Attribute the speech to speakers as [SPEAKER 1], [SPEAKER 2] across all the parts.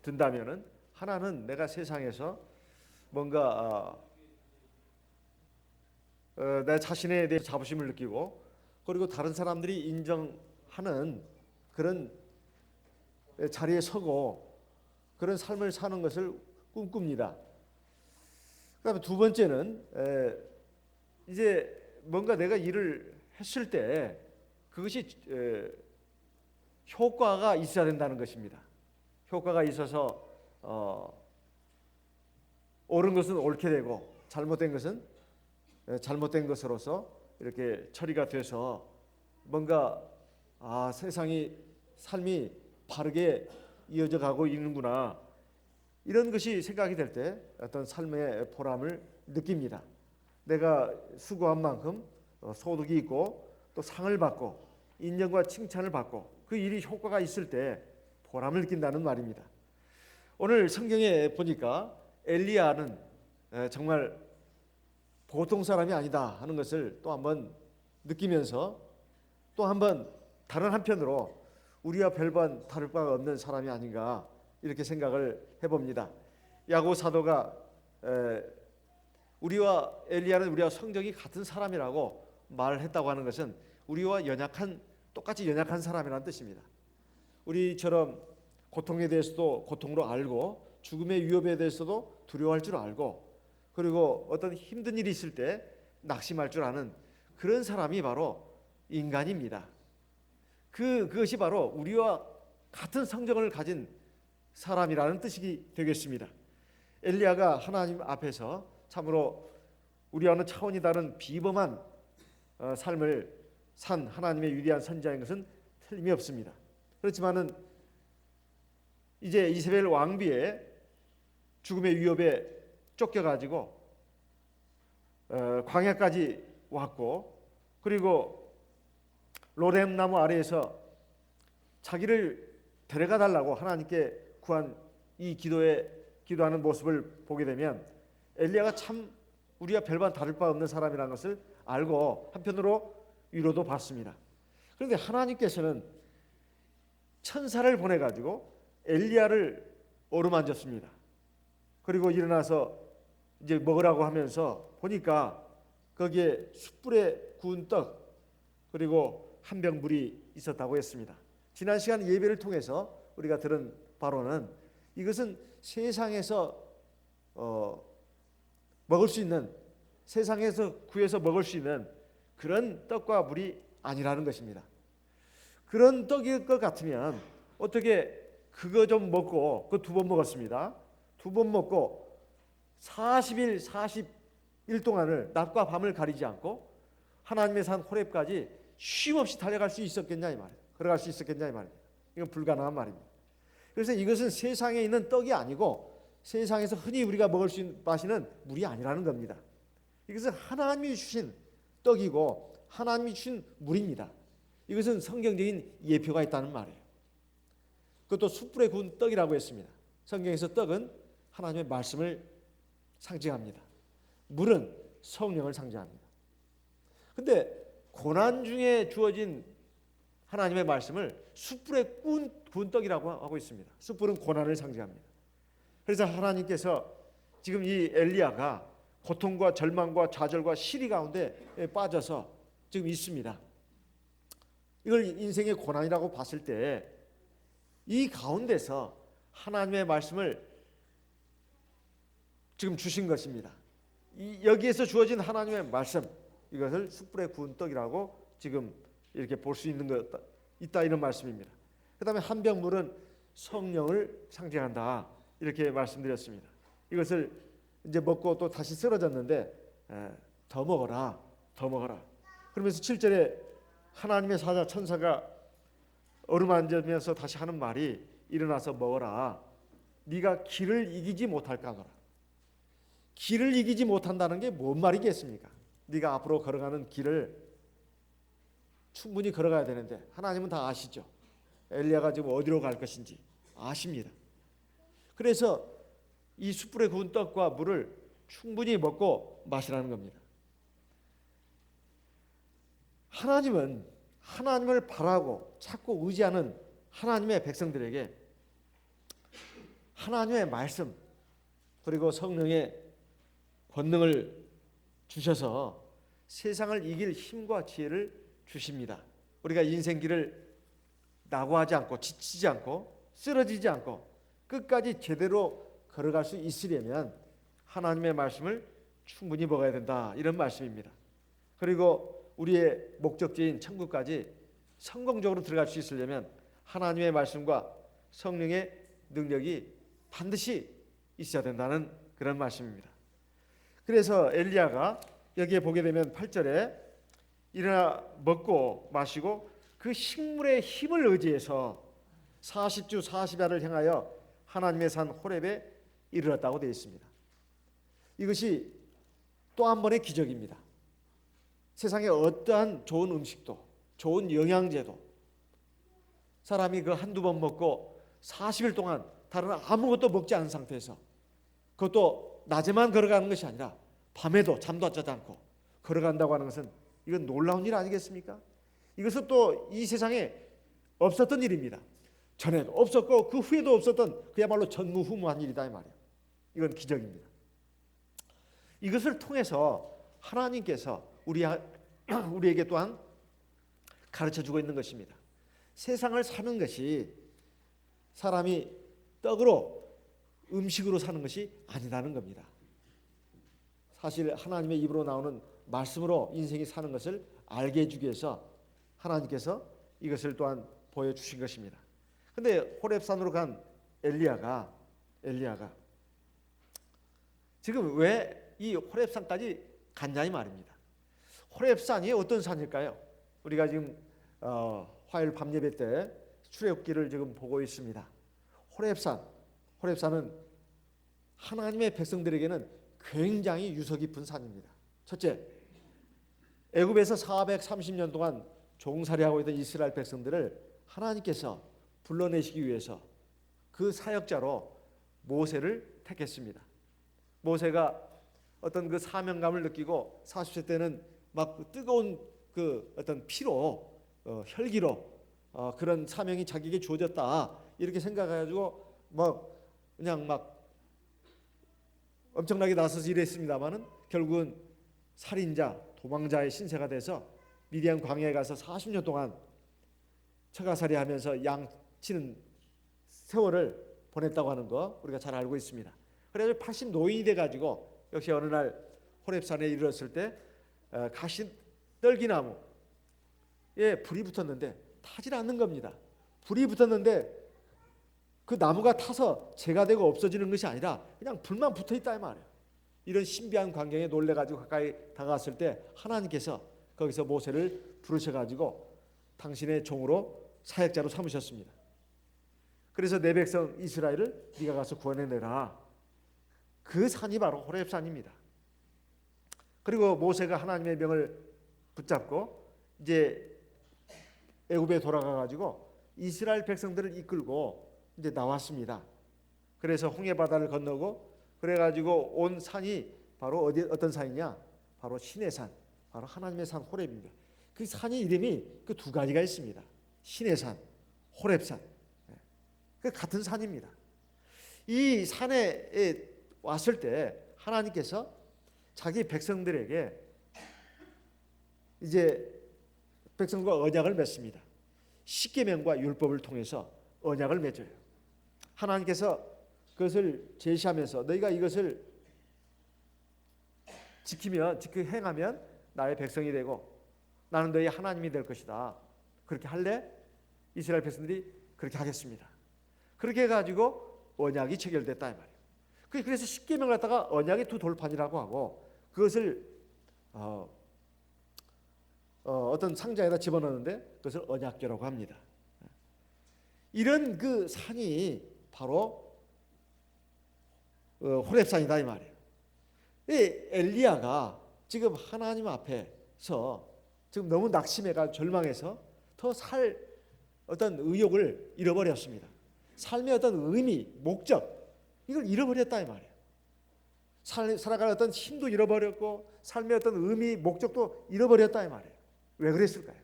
[SPEAKER 1] 든다면은 하나는 내가 세상에서 뭔가 내 자신에 대해 자부심을 느끼고 그리고 다른 사람들이 인정하는 그런 자리에 서고 그런 삶을 사는 것을 꿈꿉니다. 그다음에 두 번째는 이제 뭔가 내가 일을 했을 때 그것이 효과가 있어야 된다는 것입니다. 효과가 있어서 옳은 것은 옳게 되고 잘못된 것은 잘못된 것으로서 이렇게 처리가 돼서 뭔가 세상이 삶이 바르게 이어져 가고 있는구나, 이런 것이 생각이 될 때 어떤 삶의 보람을 느낍니다. 내가 수고한 만큼 소득이 있고 또 상을 받고 인정과 칭찬을 받고 그 일이 효과가 있을 때 보람을 느낀다는 말입니다. 오늘 성경에 보니까 엘리야는 정말 보통 사람이 아니다 하는 것을 또 한번 느끼면서 또 한번 다른 한편으로 우리와 별반 다를 바가 없는 사람이 아닌가 이렇게 생각을 해봅니다. 야고 사도가 우리와 엘리야는 우리와 성격이 같은 사람이라고 말을 했다고 하는 것은 우리와 똑같이 연약한 사람이라는 뜻입니다. 우리처럼 고통에 대해서도 고통으로 알고 죽음의 위협에 대해서도 두려워할 줄 알고 그리고 어떤 힘든 일이 있을 때 낙심할 줄 아는 그런 사람이 바로 인간입니다. 그것이 바로 우리와 같은 성정을 가진 사람이라는 뜻이 되겠습니다. 엘리야가 하나님 앞에서 참으로 우리와는 차원이 다른 비범한 삶을 산 하나님의 위대한 선지자인 것은 틀림이 없습니다. 그렇지만은 이제 이세벨 왕비의 죽음의 위협에 쫓겨가지고 광야까지 왔고 그리고 로뎀 나무 아래에서 자기를 데려가 달라고 하나님께 구한 이 기도하는 모습을 보게 되면 엘리야가 참 우리와 별반 다를 바 없는 사람이라는 것을 알고 한편으로 위로도 받습니다. 그런데 하나님께서는 천사를 보내가지고 엘리야를 어루만졌습니다. 그리고 일어나서 이제 먹으라고 하면서 보니까 거기에 숯불에 구운 떡 그리고 한 병 물이 있었다고 했습니다. 지난 시간 예배를 통해서 우리가 들은 바로는 이것은 세상에서 먹을 수 있는, 세상에서 구해서 먹을 수 있는 그런 떡과 물이 아니라는 것입니다. 그런 떡일 것 같으면 어떻게 그거 좀 먹고 그 두 번 먹었습니다. 두 번 먹고 40일 40일 동안을 낮과 밤을 가리지 않고 하나님의 산 호렙까지 쉼없이 달려갈 수 있었겠냐 이 말이에요. 걸어갈 수 있었겠냐 이 말입니다. 이건 불가능한 말입니다. 그래서 이것은 세상에 있는 떡이 아니고 세상에서 흔히 우리가 먹을 수 있는 마시는 물이 아니라는 겁니다. 이것은 하나님이 주신 떡이고 하나님이 주신 물입니다. 이것은 성경적인 예표가 있다는 말이에요. 그것도 숯불에 구운 떡이라고 했습니다. 성경에서 떡은 하나님의 말씀을 상징합니다. 물은 성령을 상징합니다. 근데 고난 중에 주어진 하나님의 말씀을 숯불에 구운 떡이라고 하고 있습니다. 숯불은 고난을 상징합니다. 그래서 하나님께서 지금 이 엘리야가 고통과 절망과 좌절과 시리 가운데 빠져서 지금 있습니다. 이걸 인생의 고난이라고 봤을 때 이 가운데서 하나님의 말씀을 지금 주신 것입니다. 여기에서 주어진 하나님의 말씀, 이것을 숯불에 구운 떡이라고 지금 이렇게 볼 수 있는 것 있다 이런 말씀입니다. 그 다음에 한 병 물은 성령을 상징한다 이렇게 말씀드렸습니다. 이것을 이제 먹고 또 다시 쓰러졌는데 더 먹어라 더 먹어라 그러면서 7절에 하나님의 사자 천사가 어루만지면서 다시 하는 말이 일어나서 먹어라 네가 길을 이기지 못할까 하노라. 길을 이기지 못한다는 게 뭔 말이겠습니까? 네가 앞으로 걸어가는 길을 충분히 걸어가야 되는데 하나님은 다 아시죠. 엘리야가 지금 어디로 갈 것인지 아십니다. 그래서 이 숯불에 구운 떡과 물을 충분히 먹고 마시라는 겁니다. 하나님은 하나님을 바라고 찾고 의지하는 하나님의 백성들에게 하나님의 말씀 그리고 성령의 권능을 주셔서 세상을 이길 힘과 지혜를 주십니다. 우리가 인생길을 낙오하지 않고 지치지 않고 쓰러지지 않고 끝까지 제대로 걸어갈 수 있으려면 하나님의 말씀을 충분히 먹어야 된다, 이런 말씀입니다. 그리고 우리의 목적지인 천국까지 성공적으로 들어갈 수 있으려면 하나님의 말씀과 성령의 능력이 반드시 있어야 된다는 그런 말씀입니다. 그래서 엘리야가 여기에 보게 되면 8절에 일어나 먹고 마시고 그 식물의 힘을 의지해서 40주 40야를 향하여 하나님의 산 호렙에 이르렀다고 되어 있습니다. 이것이 또 한 번의 기적입니다. 세상에 어떠한 좋은 음식도 좋은 영양제도 사람이 그 한두 번 먹고 40일 동안 다른 아무것도 먹지 않은 상태에서, 그것도 낮에만 걸어가는 것이 아니라 밤에도 잠도 안 자지 않고 걸어간다고 하는 것은 이건 놀라운 일 아니겠습니까? 이것은 또 이 세상에 없었던 일입니다. 전에도 없었고 그 후에도 없었던 그야말로 전무후무한 일이다 이 말이에요. 이건 기적입니다. 이것을 통해서 하나님께서 우리에게 또한 가르쳐주고 있는 것입니다. 세상을 사는 것이 사람이 떡으로 음식으로 사는 것이 아니라는 겁니다. 사실 하나님의 입으로 나오는 말씀으로 인생이 사는 것을 알게 해주기 위해서 하나님께서 이것을 또한 보여주신 것입니다. 그런데 호렙산으로 간 엘리야가 지금 왜 이 호렙산까지 갔냐 이 말입니다. 호렙산이 어떤 산일까요? 우리가 지금 화요일 밤 예배 때 출애굽기를 지금 보고 있습니다. 호렙산은 하나님의 백성들에게는 굉장히 유서 깊은 산입니다. 첫째, 애굽에서 430년 동안 종살이하고 있던 이스라엘 백성들을 하나님께서 불러내시기 위해서 그 사역자로 모세를 택했습니다. 모세가 어떤 그 사명감을 느끼고 40세 때는 막 뜨거운 그 어떤 피로 혈기로 그런 사명이 자기에게 주어졌다 이렇게 생각해가지고 그냥 엄청나게 나서서 일했습니다만은 결국은 살인자 도망자의 신세가 돼서 미디안 광야에 가서 40년 동안 처가살이하면서 양 치는 세월을 보냈다고 하는 거 우리가 잘 알고 있습니다. 그래서 80 노인이 돼가지고 역시 어느 날 호렙산에 이르렀을 때 가시 떨기나무에 불이 붙었는데 타질 않는 겁니다. 불이 붙었는데 그 나무가 타서 재가 되고 없어지는 것이 아니라 그냥 불만 붙어 있다 이 말이에요. 이런 신비한 광경에 놀래가지고 가까이 다가갔을 때 하나님께서 거기서 모세를 부르셔가지고 당신의 종으로 사역자로 삼으셨습니다. 그래서 내 백성 이스라엘을 네가 가서 구원해내라. 그 산이 바로 호렙산입니다. 그리고 모세가 하나님의 명을 붙잡고 이제 애굽에 돌아가가지고 이스라엘 백성들을 이끌고 이제 나왔습니다. 그래서 홍해 바다를 건너고 그래가지고 온 산이 바로 어떤 산이냐? 바로 신의 산, 바로 하나님의 산 호렙입니다. 그 산의 이름이 그 두 가지가 있습니다. 신의 산, 호렙산. 그 같은 산입니다. 이 산에 왔을 때 하나님께서 자기 백성들에게 이제 백성과 언약을 맺습니다. 십계명과 율법을 통해서 언약을 맺어요. 하나님께서 그것을 제시하면서 너희가 이것을 행하면 나의 백성이 되고 나는 너희 하나님이 될 것이다. 그렇게 할래? 이스라엘 백성들이 그렇게 하겠습니다. 그렇게 해가지고 언약이 체결됐다 이 말이에요. 그래서 십계명을 갖다가 언약의 두 돌판이라고 하고 그것을 어떤 상자에다 집어넣는데 그것을 언약궤라고 합니다. 이런 그 산이 바로 호렙산이다 이 말이에요. 엘리야가 지금 하나님 앞에서 지금 너무 낙심해가 절망해서 더 살 어떤 의욕을 잃어버렸습니다. 삶의 어떤 의미, 목적 이걸 잃어버렸다 이 말이에요. 살아갈 어떤 힘도 잃어버렸고 삶의 어떤 의미, 목적도 잃어버렸다 이 말이에요. 왜 그랬을까요?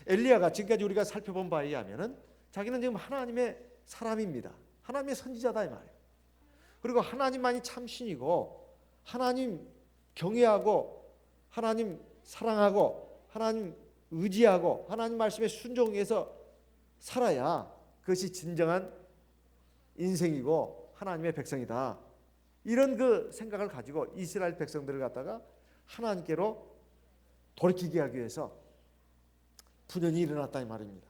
[SPEAKER 1] 엘리야가 지금까지 우리가 살펴본 바에 의하면은 자기는 지금 하나님의 사람입니다. 하나님의 선지자다 이 말이에요. 그리고 하나님만이 참 신이고 하나님 경외하고 하나님 사랑하고 하나님 의지하고 하나님 말씀에 순종해서 살아야 그것이 진정한 인생이고 하나님의 백성이다. 이런 그 생각을 가지고 이스라엘 백성들을 갖다가 하나님께로 돌이키게 하기 위해서 분연이 일어났다 이 말입니다.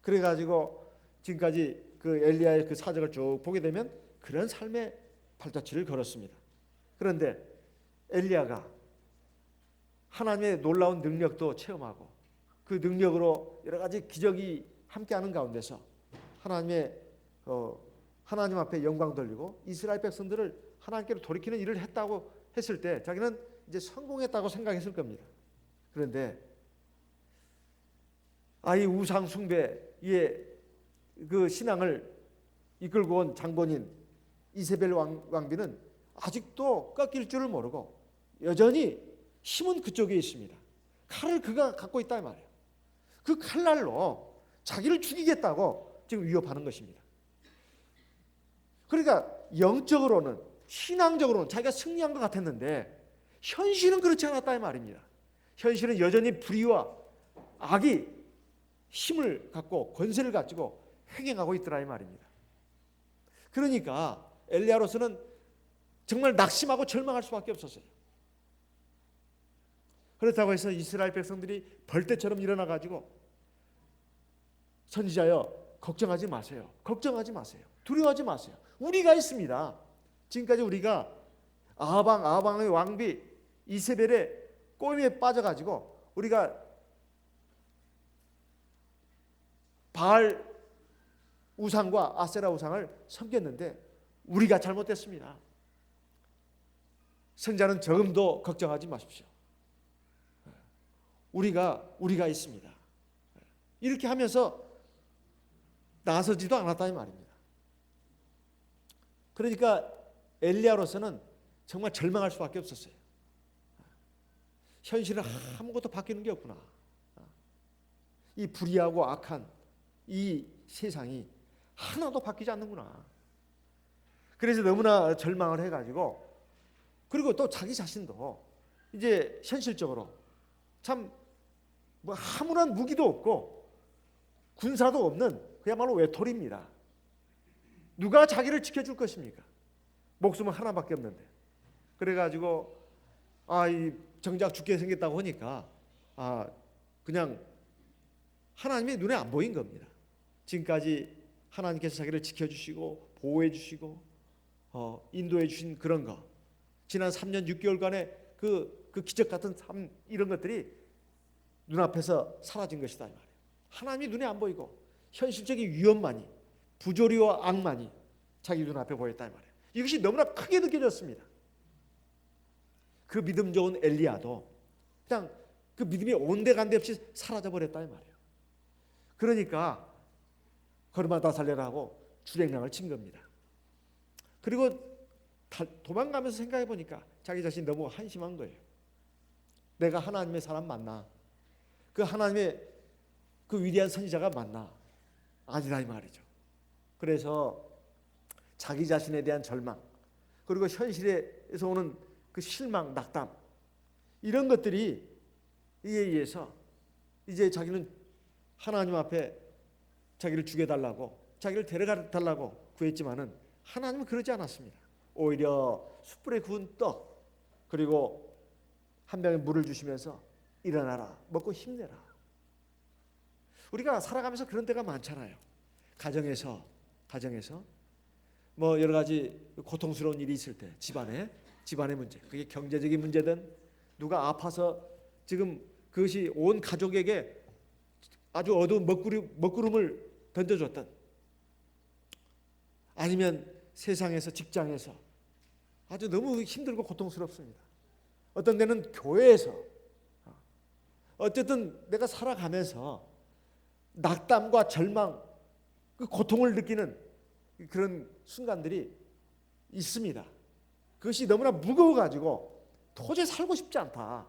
[SPEAKER 1] 그래가지고 지금까지 그 엘리야의 그 사적을 쭉 보게 되면 그런 삶의 발자취를 걸었습니다. 그런데 엘리야가 하나님의 놀라운 능력도 체험하고 그 능력으로 여러 가지 기적이 함께하는 가운데서 하나님 앞에 영광 돌리고 이스라엘 백성들을 하나님께로 돌이키는 일을 했다고 했을 때 자기는 이제 성공했다고 생각했을 겁니다. 그런데 이 우상 숭배의 그 신앙을 이끌고 온 장본인 이세벨 왕비는 아직도 꺾일 줄을 모르고 여전히 힘은 그쪽에 있습니다. 칼을 그가 갖고 있다 이 말이에요. 그 칼날로 자기를 죽이겠다고 지금 위협하는 것입니다. 그러니까 영적으로는 신앙적으로는 자기가 승리한 것 같았는데 현실은 그렇지 않았다 이 말입니다. 현실은 여전히 불의와 악이 힘을 갖고 권세를 가지고 횡행하고 있더라 이 말입니다. 그러니까 엘리야로서는 정말 낙심하고 절망할 수밖에 없었어요. 그렇다고 해서 이스라엘 백성들이 벌떼처럼 일어나가지고 선지자여 걱정하지 마세요. 걱정하지 마세요. 두려워하지 마세요. 우리가 있습니다. 지금까지 우리가 아방의 왕비 이세벨의 꼬임에 빠져가지고 우리가 바알 우상과 아세라 우상을 섬겼는데 우리가 잘못됐습니다. 선자는 조금도 걱정하지 마십시오. 우리가 있습니다. 이렇게 하면서 나서지도 않았다 이 말입니다. 그러니까 엘리야로서는 정말 절망할 수밖에 없었어요. 현실은 아무것도 바뀌는 게 없구나. 이 불의하고 악한 이 세상이 하나도 바뀌지 않는구나. 그래서 너무나 절망을 해가지고 그리고 또 자기 자신도 이제 현실적으로 참 뭐 아무런 무기도 없고 군사도 없는 그야말로 외톨이입니다. 누가 자기를 지켜줄 것입니까? 목숨은 하나밖에 없는데. 그래가지고 이 정작 죽게 생겼다고 하니까 그냥 하나님의 눈에 안 보인 겁니다. 지금까지 하나님께서 자기를 지켜주시고 보호해주시고 인도해 주신 그런 거 지난 3년 6개월간의 그 기적 같은 삶 이런 것들이 눈앞에서 사라진 것이다 이 말이에요. 하나님이 눈에 안 보이고 현실적인 위험만이 부조리와 악만이 자기 눈앞에 보였다 이 말이에요. 이것이 너무나 크게 느껴졌습니다. 그 믿음 좋은 엘리야도 그냥 그 믿음이 온데간데 없이 사라져버렸다 이 말이에요. 그러니까 걸음아 살려라 하고 주랭랑을 친 겁니다. 그리고 도망가면서 생각해 보니까 자기 자신이 너무 한심한 거예요. 내가 하나님의 사람 맞나? 그 하나님의 그 위대한 선지자가 맞나? 아니라 이 말이죠. 그래서 자기 자신에 대한 절망 그리고 현실에서 오는 그 실망, 낙담 이런 것들이 이에 의해서 이제 자기는 하나님 앞에 자기를 죽여달라고 자기를 데려가달라고 구했지만은 하나님은 그러지 않았습니다. 오히려 숯불에 구운 떡 그리고 한 병의 물을 주시면서 일어나라 먹고 힘내라. 우리가 살아가면서 그런 때가 많잖아요. 가정에서 뭐 여러 가지 고통스러운 일이 있을 때 집안의 문제 그게 경제적인 문제든 누가 아파서 지금 그것이 온 가족에게 아주 어두운 먹구름을 던져줬던 아니면 세상에서 직장에서 아주 너무 힘들고 고통스럽습니다. 어떤 데는 교회에서 어쨌든 내가 살아가면서 낙담과 절망 그 고통을 느끼는 그런 순간들이 있습니다. 그것이 너무나 무거워가지고 도저히 살고 싶지 않다.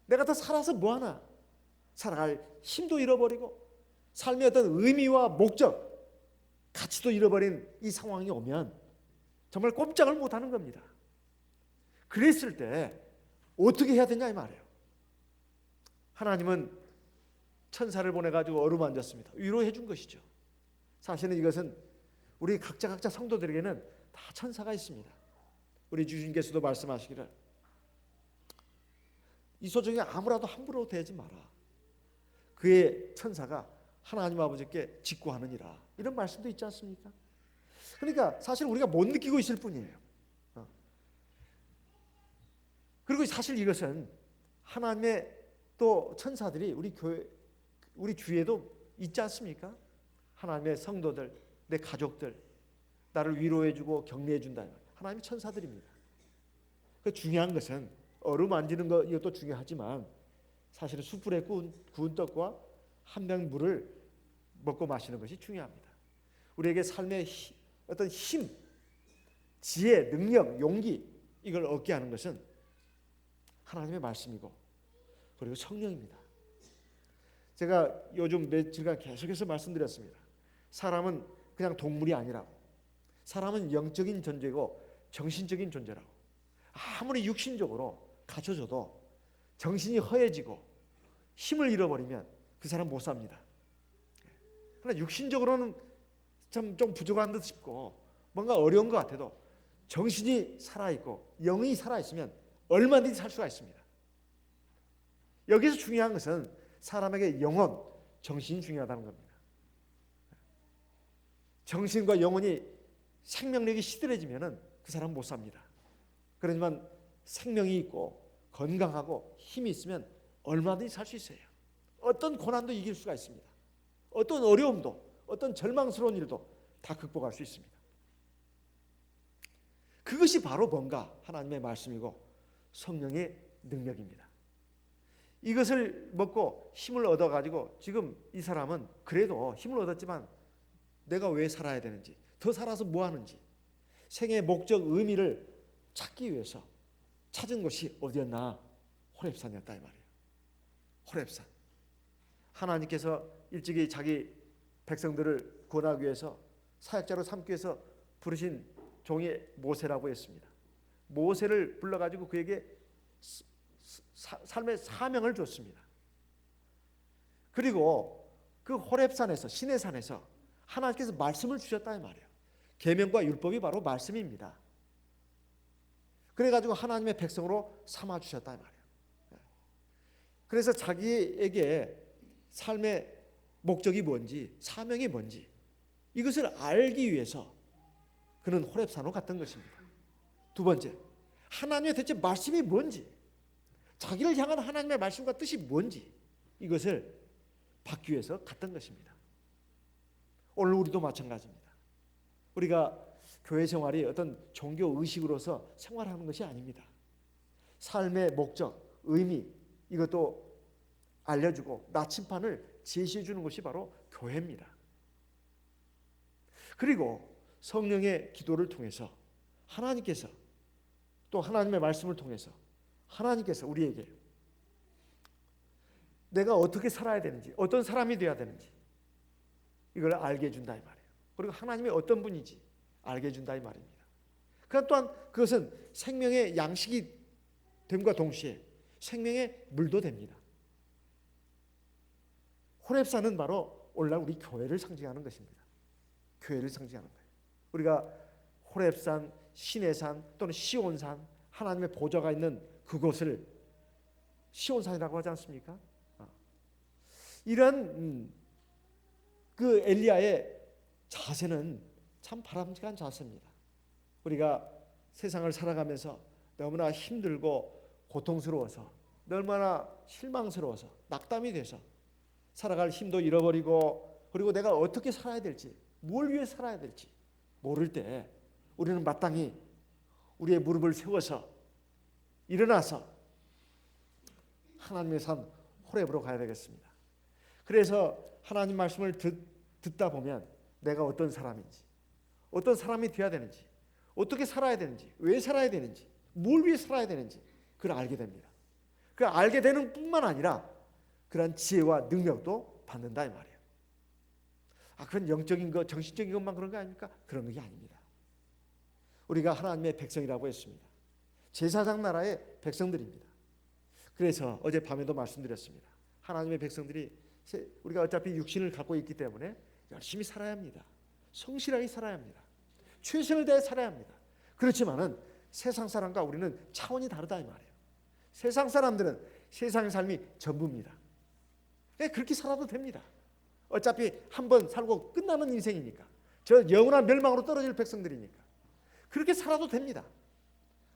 [SPEAKER 1] 내가 더 살아서 뭐하나. 살아갈 힘도 잃어버리고 삶의 어떤 의미와 목적 가치도 잃어버린 이 상황이 오면 정말 꼼짝을 못하는 겁니다. 그랬을 때 어떻게 해야 되냐 이 말이에요. 하나님은 천사를 보내가지고 어루만졌습니다. 위로해 준 것이죠. 사실은 이것은 우리 각자 성도들에게는 다 천사가 있습니다. 우리 주님께서도 말씀하시기를 이 소중에 아무라도 함부로 대지 마라. 그의 천사가 하나님 아버지께 직구하느니라. 이런 말씀도 있지 않습니까? 그러니까 사실 우리가 못 느끼고 있을 뿐이에요. 그리고 사실 이것은 하나님의 또 천사들이 우리 교회, 우리 주위에도 있지 않습니까? 하나님의 성도들, 내 가족들, 나를 위로해주고 격려해준다. 하나님의 천사들입니다. 그 중요한 것은 어루만지는 것 이것도 중요하지만 사실은 숯불에 구운 떡과 한 병 물을 먹고 마시는 것이 중요합니다. 우리에게 삶의 어떤 힘, 지혜, 능력, 용기 이걸 얻게 하는 것은 하나님의 말씀이고 그리고 성령입니다. 제가 요즘 며칠간 계속해서 말씀드렸습니다. 사람은 그냥 동물이 아니라고. 사람은 영적인 존재고 정신적인 존재라고. 아무리 육신적으로 갖춰져도 정신이 허해지고 힘을 잃어버리면 그 사람 못 삽니다. 그러나 육신적으로는 좀 부족한 듯 싶고 뭔가 어려운 것 같아도 정신이 살아있고 영이 살아있으면 얼마든지 살 수가 있습니다. 여기서 중요한 것은 사람에게 영혼, 정신이 중요하다는 겁니다. 정신과 영혼이 생명력이 시들해지면 그 사람은 못 삽니다. 그렇지만 생명이 있고 건강하고 힘이 있으면 얼마든지 살 수 있어요. 어떤 고난도 이길 수가 있습니다. 어떤 어려움도, 어떤 절망스러운 일도 다 극복할 수 있습니다. 그것이 바로 뭔가 하나님의 말씀이고 성령의 능력입니다. 이것을 먹고 힘을 얻어가지고 지금 이 사람은 그래도 힘을 얻었지만 내가 왜 살아야 되는지, 더 살아서 뭐 하는지, 생애의 목적, 의미를 찾기 위해서 찾은 곳이 어디였나? 호렙산이었다 이 말이에요. 호렙산. 하나님께서 일찍이 자기 백성들을 구원하기 위해서 사역자로 삼기 위해서 부르신 종이 모세라고 했습니다. 모세를 불러가지고 그에게 삶의 사명을 줬습니다. 그리고 그 호렙산에서, 시내산에서 하나님께서 말씀을 주셨다 이 말이에요. 계명과 율법이 바로 말씀입니다. 그래가지고 하나님의 백성으로 삼아 주셨다 이 말이에요. 그래서 자기에게 삶의 목적이 뭔지, 사명이 뭔지 이것을 알기 위해서 그는 호렙산으로 갔던 것입니다. 두 번째, 하나님의 대체 말씀이 뭔지, 자기를 향한 하나님의 말씀과 뜻이 뭔지 이것을 받기 위해서 갔던 것입니다. 오늘 우리도 마찬가지입니다. 우리가 교회 생활이 어떤 종교 의식으로서 생활하는 것이 아닙니다. 삶의 목적, 의미 이것도 알려주고 나침판을 제시해 주는 것이 바로 교회입니다. 그리고 성령의 기도를 통해서 하나님께서 또 하나님의 말씀을 통해서 하나님께서 우리에게 내가 어떻게 살아야 되는지, 어떤 사람이 되어야 되는지 이걸 알게 해준다 이 말이에요. 그리고 하나님이 어떤 분인지 알게 해준다 이 말입니다. 그러나 또한 그것은 생명의 양식이 됨과 동시에 생명의 물도 됩니다. 호렙산은 바로 오늘날 우리 교회를 상징하는 것입니다. 교회를 상징하는 거예요. 우리가 호렙산, 시내산 또는 시온산, 하나님의 보좌가 있는 그곳을 시온산이라고 하지 않습니까? 이런 그 엘리야의 자세는 참 바람직한 자세입니다. 우리가 세상을 살아가면서 너무나 힘들고 고통스러워서, 얼마나 실망스러워서, 낙담이 돼서 살아갈 힘도 잃어버리고, 그리고 내가 어떻게 살아야 될지, 뭘 위해 살아야 될지 모를 때 우리는 마땅히 우리의 무릎을 세워서 일어나서 하나님의 산 호렙으로 가야 되겠습니다. 그래서 하나님 말씀을 듣다 보면 내가 어떤 사람인지, 어떤 사람이 되어야 되는지, 어떻게 살아야 되는지, 왜 살아야 되는지, 뭘 위해 살아야 되는지 그걸 알게 됩니다. 그 알게 되는 뿐만 아니라 그러한 지혜와 능력도 받는다 이 말이에요. 그런 영적인 것, 정신적인 것만 그런 거 아닙니까? 그런 게 아닙니다. 우리가 하나님의 백성이라고 했습니다. 제사장 나라의 백성들입니다. 그래서 어젯밤에도 말씀드렸습니다. 하나님의 백성들이 우리가 어차피 육신을 갖고 있기 때문에 열심히 살아야 합니다. 성실하게 살아야 합니다. 최선을 다해 살아야 합니다. 그렇지만은 세상 사람과 우리는 차원이 다르다 이 말이에요. 세상 사람들은 세상의 삶이 전부입니다. 그렇게 살아도 됩니다. 어차피 한 번 살고 끝나는 인생이니까. 저 영원한 멸망으로 떨어질 백성들이니까. 그렇게 살아도 됩니다.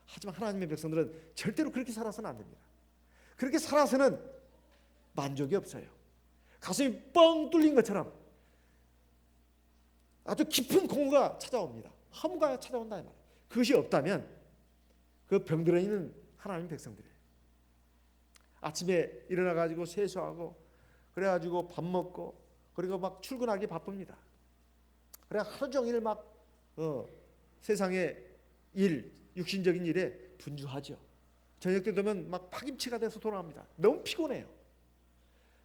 [SPEAKER 1] 하지만 하나님의 백성들은 절대로 그렇게 살아서는 안 됩니다. 그렇게 살아서는 만족이 없어요. 가슴이 뻥 뚫린 것처럼 아주 깊은 공허가 찾아옵니다. 허무가 찾아온다 이 말이에요. 그것이 없다면 그 병들어 있는 하나님의 백성들이에요. 아침에 일어나가지고 세수하고 그래가지고 밥 먹고 그리고 막 출근하기 바쁩니다. 그래 하루 종일 막 세상의 일, 육신적인 일에 분주하죠. 저녁 때 되면 막 파김치가 돼서 돌아갑니다. 너무 피곤해요.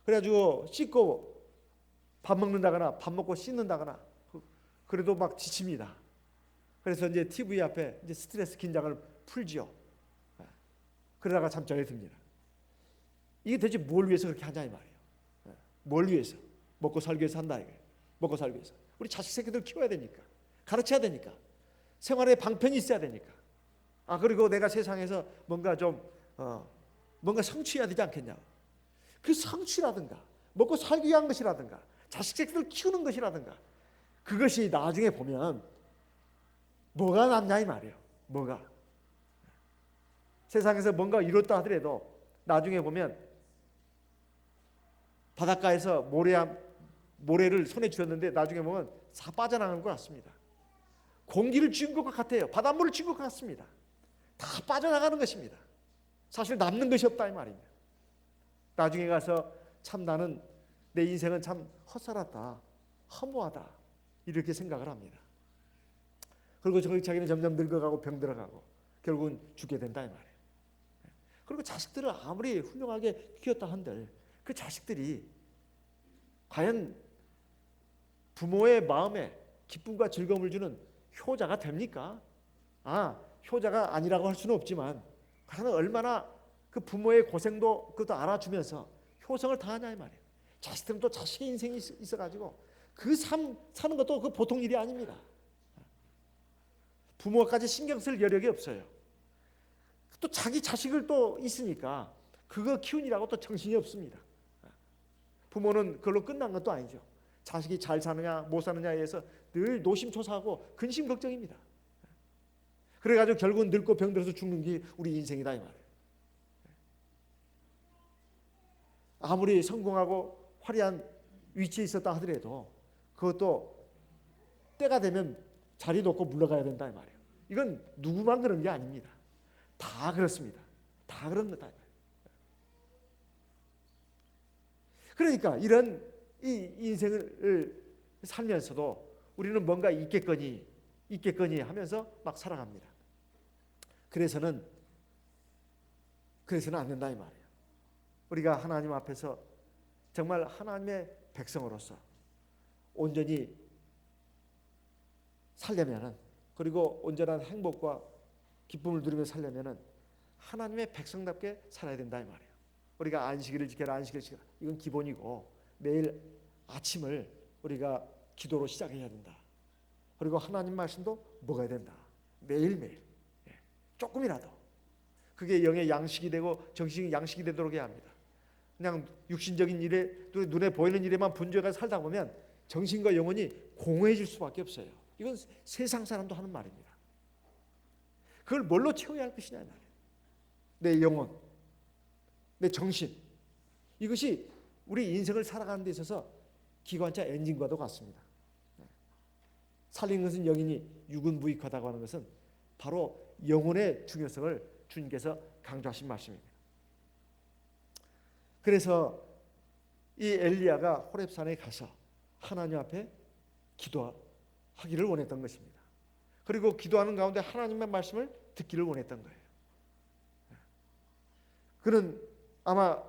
[SPEAKER 1] 그래가지고 씻고 밥 먹는다거나 밥 먹고 씻는다거나 그래도 막 지칩니다. 그래서 이제 TV 앞에 이제 스트레스 긴장을 풀지요. 그러다가 잠자리에 듭니다. 이게 대체 뭘 위해서 그렇게 하냐 이 말이에요. 뭘 위해서? 먹고 살기 위해서 한다 이거예요. 먹고 살기 위해서. 우리 자식 새끼들 키워야 되니까. 가르쳐야 되니까. 생활에 방편이 있어야 되니까. 그리고 내가 세상에서 뭔가 좀 뭔가 성취해야 되지 않겠냐. 그 성취라든가 먹고 살기 위한 것이라든가 자식 새끼들 키우는 것이라든가 그것이 나중에 보면 뭐가 남냐 이 말이에요. 뭐가. 세상에서 뭔가 이뤘다 하더라도 나중에 보면 바닷가에서 모래를 손에 쥐었는데 나중에 보면 다 빠져나가는 것 같습니다. 공기를 쥐은 것 같아요. 바닷물을 쥐은 것 같습니다. 다 빠져나가는 것입니다. 사실 남는 것이 없다 이 말입니다. 나중에 가서 참 나는 내 인생은 참 헛살았다, 허무하다 이렇게 생각을 합니다. 그리고 자기는 점점 늙어가고 병들어가고 결국은 죽게 된다 이 말이에요. 그리고 자식들을 아무리 훌륭하게 키웠다 한들 그 자식들이 과연 부모의 마음에 기쁨과 즐거움을 주는 효자가 됩니까? 효자가 아니라고 할 수는 없지만 과연 얼마나 그 부모의 고생도 그것도 알아주면서 효성을 다하냐 이 말이에요. 자식들은 또 자식의 인생이 있어가지고 그 삶 사는 것도 그 보통 일이 아닙니다. 부모까지 신경 쓸 여력이 없어요. 또 자기 자식을 또 있으니까 그거 키우느라고 또 정신이 없습니다. 부모는 그걸로 끝난 것도 아니죠. 자식이 잘 사느냐 못 사느냐에 의해서 늘 노심초사하고 근심 걱정입니다. 그래가지고 결국은 늙고 병들어서 죽는 게 우리 인생이다 이 말이에요. 아무리 성공하고 화려한 위치에 있었다 하더라도 그것도 때가 되면 자리 놓고 물러가야 된다 이 말이에요. 이건 누구만 그런 게 아닙니다. 다 그렇습니다. 다 그런 거다. 그러니까 이런 이 인생을 살면서도 우리는 뭔가 있겠거니 하면서 막 살아갑니다. 그래서는 안 된다 이 말이에요. 우리가 하나님 앞에서 정말 하나님의 백성으로서 온전히 살려면은 그리고 온전한 행복과 기쁨을 누리며 살려면은 하나님의 백성답게 살아야 된다 이 말이에요. 우리가 안식일을 지켜라 이건 기본이고 매일 아침을 우리가 기도로 시작해야 된다. 그리고 하나님 말씀도 먹어야 된다. 매일매일 조금이라도 그게 영의 양식이 되고 정신의 양식이 되도록 해야 합니다. 그냥 육신적인 일에 눈에 보이는 일에만 분주해가 살다 보면 정신과 영혼이 공허해질 수밖에 없어요. 이건 세상 사람도 하는 말입니다. 그걸 뭘로 채워야 할 것이냐 이 말이에요. 내 영혼, 내 정신, 이것이 우리 인생을 살아가는 데 있어서 기관차 엔진과도 같습니다. 살리는 것은 영이니 육은 무익하다고 하는 것은 바로 영혼의 중요성을 주님께서 강조하신 말씀입니다. 그래서 이 엘리야가 호렙산에 가서 하나님 앞에 기도하기를 원했던 것입니다. 그리고 기도하는 가운데 하나님의 말씀을 듣기를 원했던 거예요. 그는 아마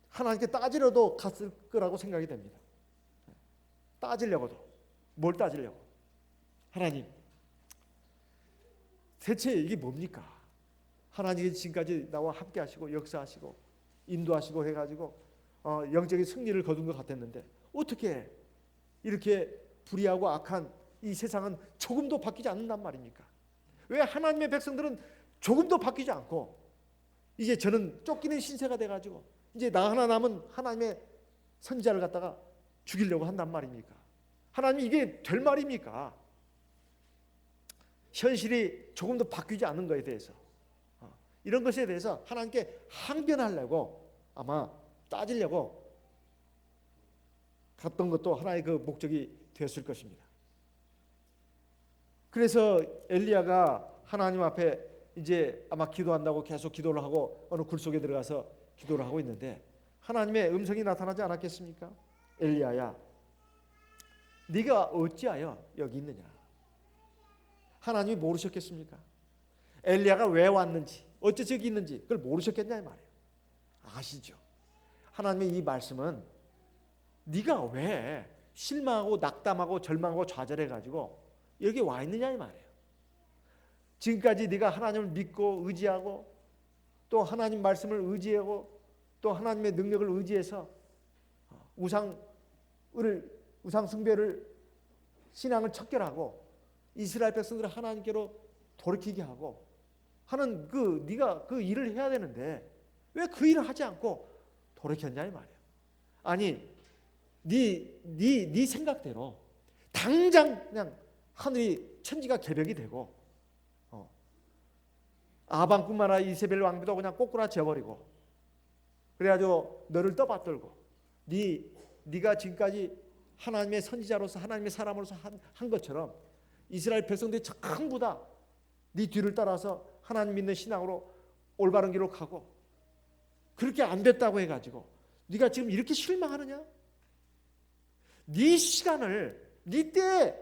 [SPEAKER 1] 하나님께 따지러도 갔을 거라고 생각이 됩니다. 따지려고도 뭘 따지려고? 하나님, 대체 이게 뭡니까? 하나님이 지금까지 나와 함께 하시고 역사하시고 인도하시고 해가지고 영적인 승리를 거둔 것 같았는데 어떻게 이렇게 불의하고 악한 이 세상은 조금도 바뀌지 않는단 말입니까? 왜 하나님의 백성들은 조금도 바뀌지 않고 이제 저는 쫓기는 신세가 돼가지고 이제 나 하나 남은 하나님의 선지자를 갖다가 죽이려고 한단 말입니까? 하나님, 이게 될 말입니까? 현실이 조금도 바뀌지 않는 것에 대해서 이런 것에 대해서 하나님께 항변하려고 아마 따지려고 갔던 것도 하나의 그 목적이 되었을 것입니다. 그래서 엘리야가 하나님 앞에 이제 아마 기도한다고 계속 기도를 하고 어느 굴 속에 들어가서 기도를 하고 있는데 하나님의 음성이 나타나지 않았겠습니까? 엘리야야, 네가 어찌하여 여기 있느냐? 하나님이 모르셨겠습니까? 엘리야가 왜 왔는지 어째 저기 있는지 그걸 모르셨겠냐 이 말이에요. 아시죠? 하나님의 이 말씀은 네가 왜 실망하고 낙담하고 절망하고 좌절해가지고 여기 와 있느냐 이 말이에요. 지금까지 네가 하나님을 믿고 의지하고 또 하나님 말씀을 의지하고 또 하나님의 능력을 의지해서 우상 숭배를 신앙을 척결하고 이스라엘 백성들을 하나님께로 돌이키게 하고 하는 네가 그 일을 해야 되는데 왜 그 일을 하지 않고 돌이켰냐 이 말이에요. 아니 네 생각대로 당장 그냥 하늘이 천지가 개벽이 되고 아방뿐만 아니라 이세벨 왕비도 그냥 꼬꾸라져 버리고 그래가지고 너를 떠받들고 네가 지금까지 하나님의 선지자로서 하나님의 사람으로서 한 것처럼 이스라엘 백성들이 전부 다 네 뒤를 따라서 하나님 믿는 신앙으로 올바른 길로 가고 그렇게 안 됐다고 해가지고 네가 지금 이렇게 실망하느냐? 네 시간을 네 때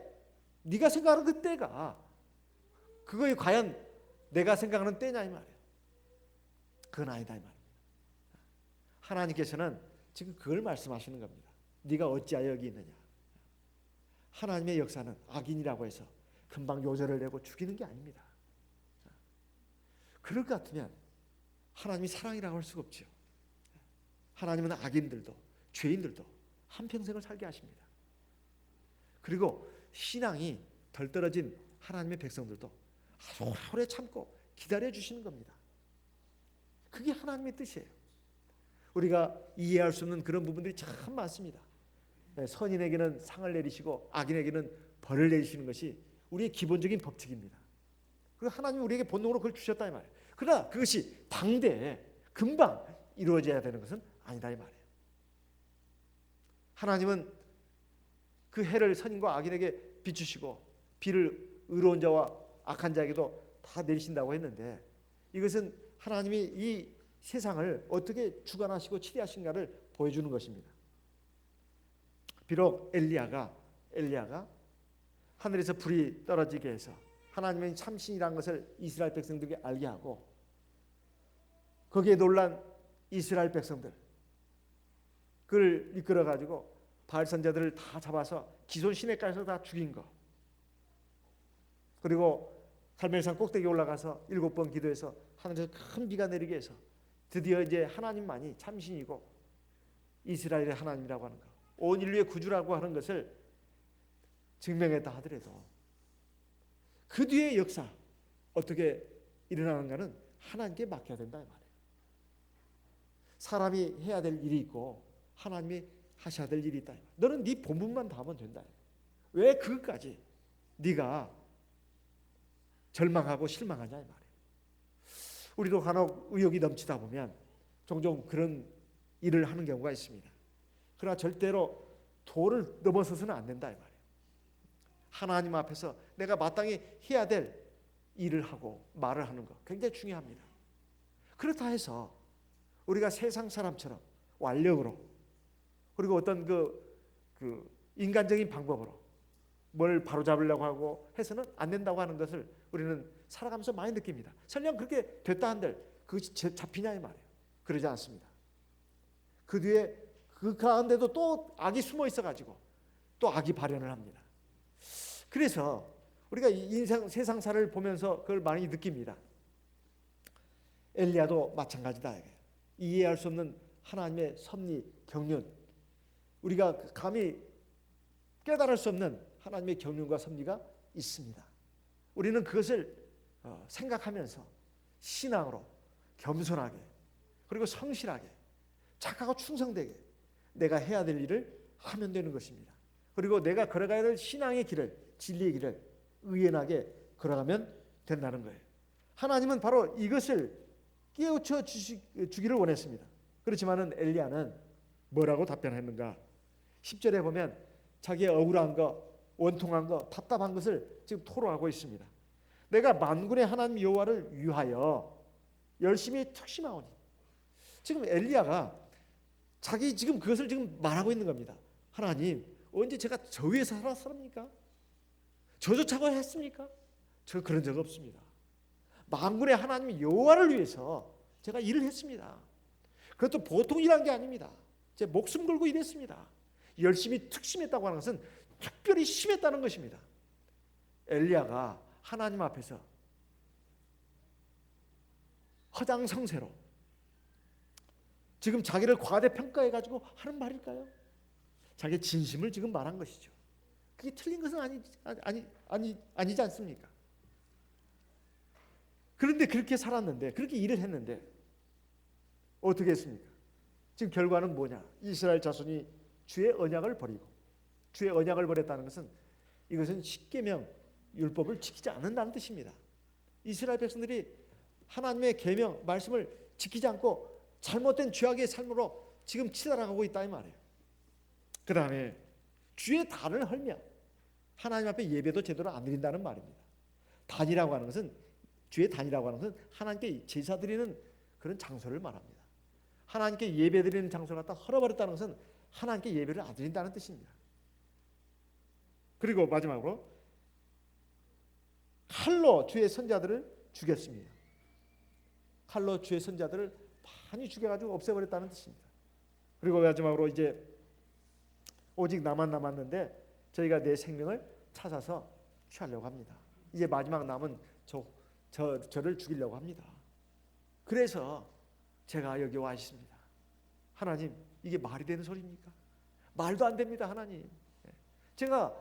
[SPEAKER 1] 네가 생각하는 그 때가 그거에 과연 내가 생각하는 때냐 이 말이에요. 그건 아니다 이 말입니다. 하나님께서는 지금 그걸 말씀하시는 겁니다. 네가 어찌하여 여기 있느냐? 하나님의 역사는 악인이라고 해서 금방 요절을 내고 죽이는 게 아닙니다. 그럴 것 같으면 하나님이 사랑이라고 할 수가 없죠. 하나님은 악인들도 죄인들도 한평생을 살게 하십니다. 그리고 신앙이 덜 떨어진 하나님의 백성들도 오래 참고 기다려 주시는 겁니다. 그게 하나님의 뜻이에요. 우리가 이해할 수 없는 그런 부분들이 참 많습니다. 선인에게는 상을 내리시고 악인에게는 벌을 내리시는 것이 우리의 기본적인 법칙입니다. 그리고 하나님이 우리에게 본능으로 그걸 주셨다 이 말이에요. 그러나 그것이 당대에 금방 이루어져야 되는 것은 아니다 이 말이에요. 하나님은 그 해를 선인과 악인에게 비추시고 비를 의로운 자와 악한 자에게도 다 내리신다고 했는데 이것은 하나님이 이 세상을 어떻게 주관하시고 치리하신가를 보여주는 것입니다. 비록 엘리야가 하늘에서 불이 떨어지게 해서 하나님의 참신이라는 것을 이스라엘 백성들에게 알게 하고 거기에 놀란 이스라엘 백성들 그를 이끌어 가지고 바알 선자들을 다 잡아서 기손 시내가에서 다 죽인 거, 그리고 갈멜산 꼭대기에 올라가서 7번 기도해서 하늘에서 큰 비가 내리게 해서 드디어 이제 하나님만이 참신이고 이스라엘의 하나님이라고 하는 것, 온 인류의 구주라고 하는 것을 증명했다 하더라도 그 뒤의 역사 어떻게 일어나는가는 하나님께 맡겨야 된다 이 말이에요. 사람이 해야 될 일이 있고 하나님이 하셔야 될 일이 있다. 너는 네 본분만 다 하면 된다. 왜 그것까지 네가 절망하고 실망하냐 이 말이에요. 우리도 간혹 의욕이 넘치다 보면 종종 그런 일을 하는 경우가 있습니다. 그러나 절대로 도를 넘어서서는 안 된다 이 말이에요. 하나님 앞에서 내가 마땅히 해야 될 일을 하고 말을 하는 것 굉장히 중요합니다. 그렇다 해서 우리가 세상 사람처럼 완력으로 그리고 어떤 그 인간적인 방법으로 뭘 바로잡으려고 하고 해서는 안 된다고 하는 것을 우리는 살아가면서 많이 느낍니다. 설령 그렇게 됐다 한들 그것이 잡히냐 이 말이에요. 그러지 않습니다. 그 뒤에 그 가운데도 또 악이 숨어 있어가지고 또 악이 발현을 합니다. 그래서 우리가 이 세상사를 보면서 그걸 많이 느낍니다. 엘리야도 마찬가지다. 이해할 수 없는 하나님의 섭리, 경륜, 우리가 감히 깨달을 수 없는 하나님의 경륜과 섭리가 있습니다. 우리는 그것을 생각하면서 신앙으로 겸손하게, 그리고 성실하게, 착하고 충성되게 내가 해야 될 일을 하면 되는 것입니다. 그리고 내가 걸어가야 될 신앙의 길을, 진리의 길을 의연하게 걸어가면 된다는 거예요. 하나님은 바로 이것을 깨우쳐 주기를 원했습니다. 그렇지만은 엘리야는 뭐라고 답변했는가? 10절에 보면 자기의 억울한 거, 원통한 거, 답답한 것을 지금 토로하고 있습니다. 내가 만군의 하나님 여호와를 위하여 열심히 특심하오니. 지금 엘리야가 자기 지금 그것을 지금 말하고 있는 겁니다. 하나님, 언제 제가 저 위에서 살았습니까? 저조차고 했습니까? 저 그런 적 없습니다. 만군의 하나님 여호와를 위해서 제가 일을 했습니다. 그것도 보통 일한 게 아닙니다. 제 목숨 걸고 일했습니다. 열심히 특심했다고 하는 것은 특별히 심했다는 것입니다. 엘리야가 하나님 앞에서 허장성세로 지금 자기를 과대평가해가지고 하는 말일까요? 자기의 진심을 지금 말한 것이죠. 그게 틀린 것은 아니지 않습니까? 그런데 그렇게 살았는데, 그렇게 일을 했는데 어떻게 했습니까? 지금 결과는 뭐냐? 이스라엘 자손이 주의 언약을 버리고, 주의 언약을 버렸다는 것은 이것은 십계명 율법을 지키지 않는다는 뜻입니다. 이스라엘 백성들이 하나님의 계명 말씀을 지키지 않고 잘못된 죄악의 삶으로 지금 치달아가고 있다 이 말이에요. 그 다음에 주의 단을 헐며 하나님 앞에 예배도 제대로 안 드린다는 말입니다. 단이라고 하는 것은, 주의 단이라고 하는 것은 하나님께 제사 드리는 그런 장소를 말합니다. 하나님께 예배 드리는 장소를 갖다 헐어버렸다는 것은 하나님께 예배를 안 드린다는 뜻입니다. 그리고 마지막으로 칼로 주의 선자들을 죽였습니다. 칼로 주의 선자들을 많이 죽여가지고 없애버렸다는 뜻입니다. 그리고 마지막으로 이제 오직 나만 남았는데 저희가 내 생명을 찾아서 취하려고 합니다. 이제 마지막 남은 저를 죽이려고 합니다. 그래서 제가 여기 와 있습니다. 하나님, 이게 말이 되는 소리입니까? 말도 안 됩니다, 하나님. 제가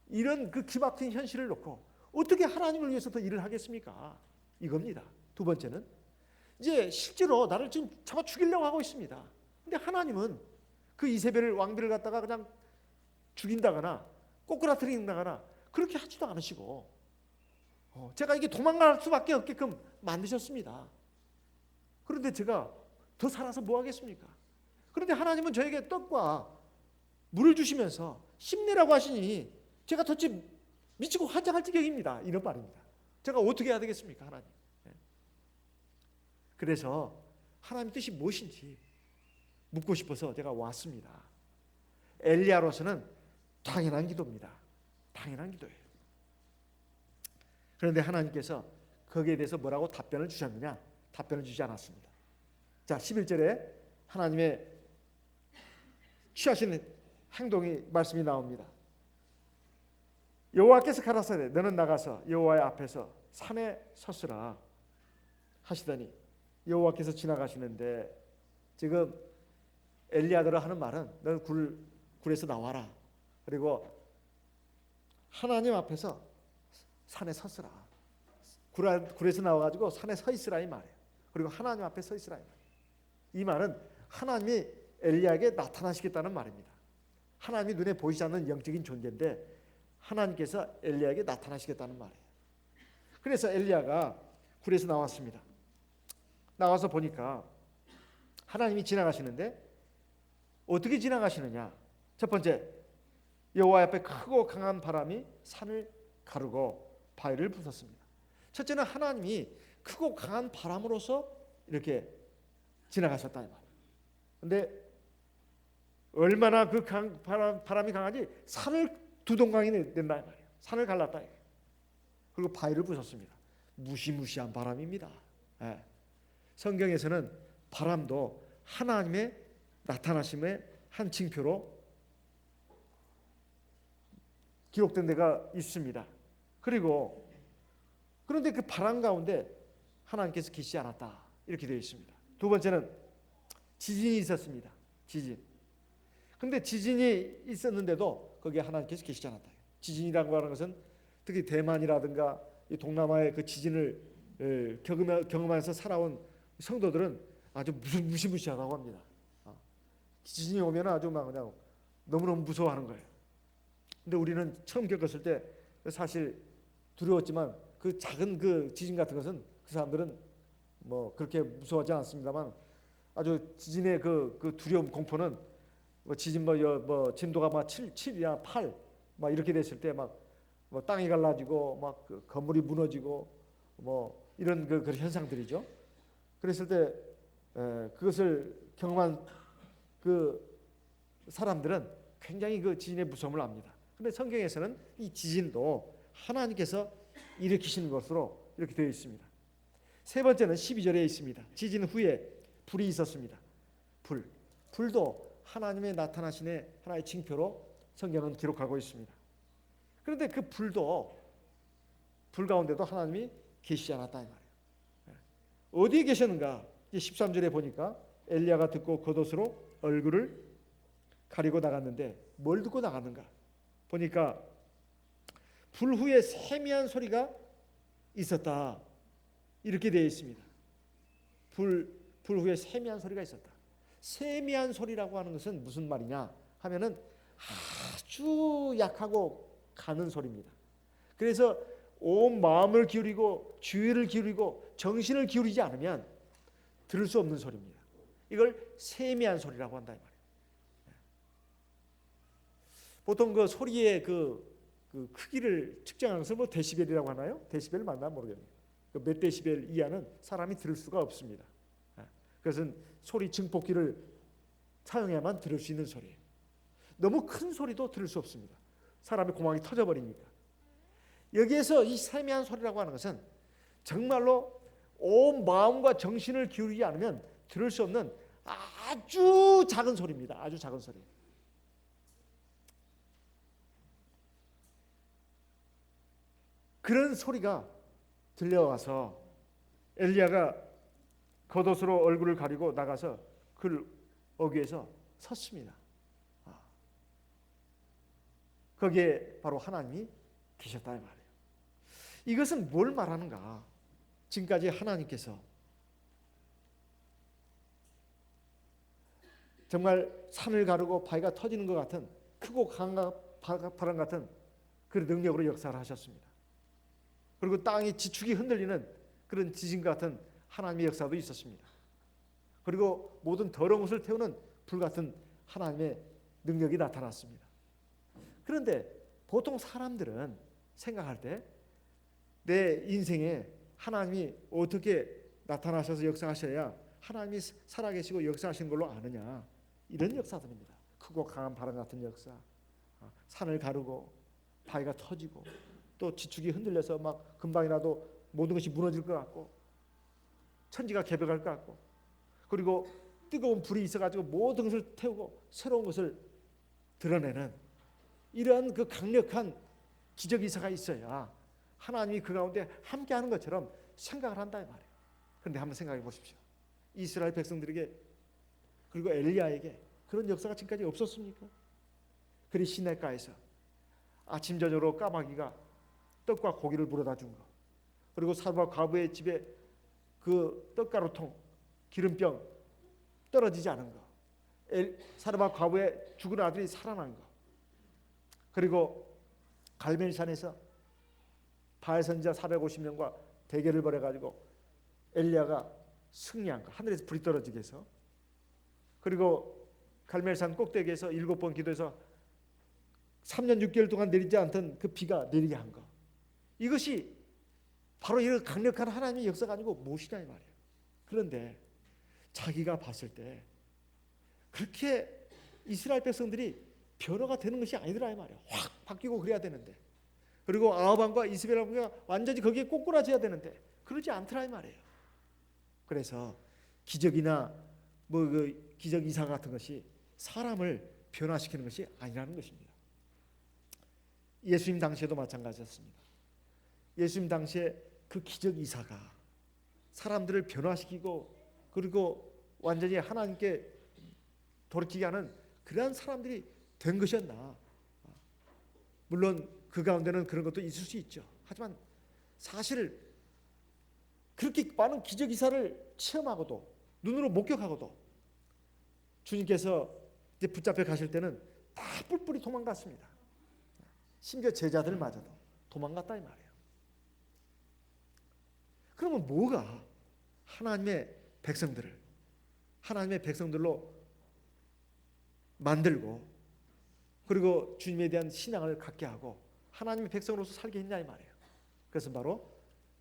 [SPEAKER 1] 이런 그 기막힌 현실을 놓고 어떻게 하나님을 위해서 더 일을 하겠습니까? 이겁니다. 두 번째는 이제 실제로 나를 지금 잡아 죽이려고 하고 있습니다. 근데 하나님은 그 이세벨 왕비를 갖다가 그냥 죽인다거나 꼬꾸라뜨린다거나 그렇게 하지도 않으시고 제가 이게 도망갈 수밖에 없게끔 만드셨습니다. 그런데 제가 더 살아서 뭐 하겠습니까? 그런데 하나님은 저에게 떡과 물을 주시면서 힘내라고 하시니 제가 도대체 미치고 환장할 지경입니다. 이런 말입니다. 제가 어떻게 해야 되겠습니까, 하나님? 그래서 하나님 뜻이 무엇인지 묻고 싶어서 제가 왔습니다. 엘리야로서는 당연한 기도입니다. 당연한 기도예요. 그런데 하나님께서 거기에 대해서 뭐라고 답변을 주셨느냐? 답변을 주지 않았습니다. 자, 11절에 하나님의 취하시는 행동이 말씀이 나옵니다. 여호와께서 가라사대 너는 나가서 여호와의 앞에서 산에 섰으라 하시더니 여호와께서 지나가시는데 지금 엘리야더러 하는 말은 너는 굴에서 나와라. 그리고 하나님 앞에서 산에 섰으라. 굴에서 나와가지고 산에 서 있으라 이 말이에요. 그리고 하나님 앞에 서 있으라 이 말이에요. 이 말은 하나님이 엘리야에게 나타나시겠다는 말입니다. 하나님이 눈에 보이지 않는 영적인 존재인데 하나님께서 엘리야에게 나타나시겠다는 말이에요. 그래서 엘리야가 굴에서 나왔습니다. 나와서 보니까 하나님이 지나가시는데 어떻게 지나가시느냐? 첫 번째, 여호와 앞에 크고 강한 바람이 산을 가르고 바위를 부쉈습니다. 첫째는 하나님이 크고 강한 바람으로서 이렇게 지나가셨다 이 말이에요. 그런데 얼마나 그 바람이 강하지 산을 두동강이 된다 이 말이에요. 산을 갈랐다. 그리고 바위를 부쉈습니다. 무시무시한 바람입니다. 예. 성경에서는 바람도 하나님의 나타나심의 한 징표로 기록된 데가 있습니다. 그리고 그런데 그 바람 가운데 하나님께서 계시지 않았다 이렇게 되어 있습니다. 두 번째는 지진이 있었습니다. 지진. 근데 지진이 있었는데도 거기에 하나님께서 계시지 않았다. 지진이라고 하는 것은 특히 대만이라든가 이 동남아의 그 지진을 경험하면서 살아온 성도들은 아주 무시무시하다고 합니다. 지진이 오면 아주 막 그냥 너무너무 무서워하는 거예요. 근데 우리는 처음 겪었을 때 사실 두려웠지만 그 작은 그 지진 같은 것은 그 사람들은 뭐 그렇게 무서워하지 않습니다만 아주 지진의 그 두려움 공포는 뭐 지진 뭐 진도가 막 7이나 8 막 이렇게 됐을 때 막 뭐 땅이 갈라지고 막 그 건물이 무너지고 뭐 이런 그 현상들이죠. 그랬을 때 그것을 경험한 그 사람들은 굉장히 그 지진의 무서움을 압니다. 그런데 성경에서는 이 지진도 하나님께서 일으키시는 것으로 이렇게 되어 있습니다. 세 번째는 12절에 있습니다. 지진 후에 불이 있었습니다. 불도 하나님의 나타나심의 하나의 징표로 성경은 기록하고 있습니다. 그런데 그 불 가운데도 하나님이 계시지 않았다 이 말이에요. 어디에 계셨는가? 13절에 보니까 엘리야가 듣고 겉옷으로 얼굴을 가리고 나갔는데 뭘 듣고 나갔는가? 보니까 불 후에 세미한 소리가 있었다 이렇게 되어 있습니다. 불 후에 세미한 소리가 있었다. 세미한 소리라고 하는 것은 무슨 말이냐 하면은 아주 약하고 가는 소리입니다. 그래서 온 마음을 기울이고 주의를 기울이고 정신을 기울이지 않으면 들을 수 없는 소리입니다. 이걸 세미한 소리라고 한다 이 말이에요. 보통 그 소리의 그 크기를 측정하는 것을 뭐 데시벨이라고 하나요? 데시벨 맞나 모르겠네요. 몇 데시벨 이하는 사람이 들을 수가 없습니다. 그것은 소리 증폭기를 사용해야만 들을 수 있는 소리예요. 너무 큰 소리도 들을 수 없습니다. 사람의 고막이 터져버리니까. 여기에서 이 세미한 소리라고 하는 것은 정말로 온 마음과 정신을 기울이지 않으면 들을 수 없는 아주 작은 소리입니다. 아주 작은 소리. 그런 소리가 들려와서 엘리야가 겉옷으로 얼굴을 가리고 나가서 그 어귀에서 섰습니다. 거기에 바로 하나님이 계셨다 이 말이에요. 이것은 뭘 말하는가? 지금까지 하나님께서 정말 산을 가르고 바위가 터지는 것 같은 크고 강한 바람 같은 그 능력으로 역사를 하셨습니다. 그리고 땅이 지축이 흔들리는 그런 지진 같은 하나님의 역사도 있었습니다. 그리고 모든 더러운 것을 태우는 불 같은 하나님의 능력이 나타났습니다. 그런데 보통 사람들은 생각할 때 내 인생에 하나님이 어떻게 나타나셔서 역사하셔야 하나님이 살아계시고 역사하시는 걸로 아느냐, 이런 역사들입니다. 크고 강한 바람 같은 역사, 산을 가르고 바위가 터지고 또 지축이 흔들려서 막 금방이라도 모든 것이 무너질 것 같고 천지가 개벽할 것 같고, 그리고 뜨거운 불이 있어가지고 모든 것을 태우고 새로운 것을 드러내는 이러한 그 강력한 기적이사가 있어야 하나님이 그 가운데 함께하는 것처럼 생각을 한다 이 말이에요. 그런데 한번 생각해 보십시오. 이스라엘 백성들에게 그리고 엘리야에게 그런 역사가 지금까지 없었습니까? 그리 시냇가에서 아침 저녁으로 까마귀가 떡과 고기를 물어다 준 거, 그리고 사도와 과부의 집에 그 떡가루통 기름병 떨어지지 않은 거, 사도와 과부의 죽은 아들이 살아난 거, 그리고 갈멜산에서 바알 선지자 450명과 대결을 벌여가지고 엘리야가 승리한 거, 하늘에서 불이 떨어지게 해서, 그리고 갈멜산 꼭대기에서 7번 기도해서 3년 6개월 동안 내리지 않던 그 비가 내리게 한 거, 이것이 바로 이런 강력한 하나님의 역사가 아니고 무엇이냐 이 말이에요. 그런데 자기가 봤을 때 그렇게 이스라엘 백성들이 변화가 되는 것이 아니더라 이 말이에요. 확 바뀌고 그래야 되는데, 그리고 아합 왕과 이스벨 왕과 완전히 거기에 꼬꾸라져야 되는데 그러지 않더라 이 말이에요. 그래서 기적이나 뭐 그 기적 이사 같은 것이 사람을 변화시키는 것이 아니라는 것입니다. 예수님 당시에도 마찬가지였습니다. 예수님 당시에 그 기적 이사가 사람들을 변화시키고 그리고 완전히 하나님께 돌이키게 하는 그러한 사람들이 된 것이었나. 물론 그 가운데는 그런 것도 있을 수 있죠. 하지만 사실 그렇게 많은 기적 이사를 체험하고도 눈으로 목격하고도 주님께서 이제 붙잡혀 가실 때는 다 뿔뿔이 도망갔습니다. 심지어 제자들마저도 도망갔다 이 말이에요. 그러면 뭐가 하나님의 백성들로 만들고 그리고 주님에 대한 신앙을 갖게 하고 하나님의 백성으로서 살게 했냐 이 말이에요. 그것은 바로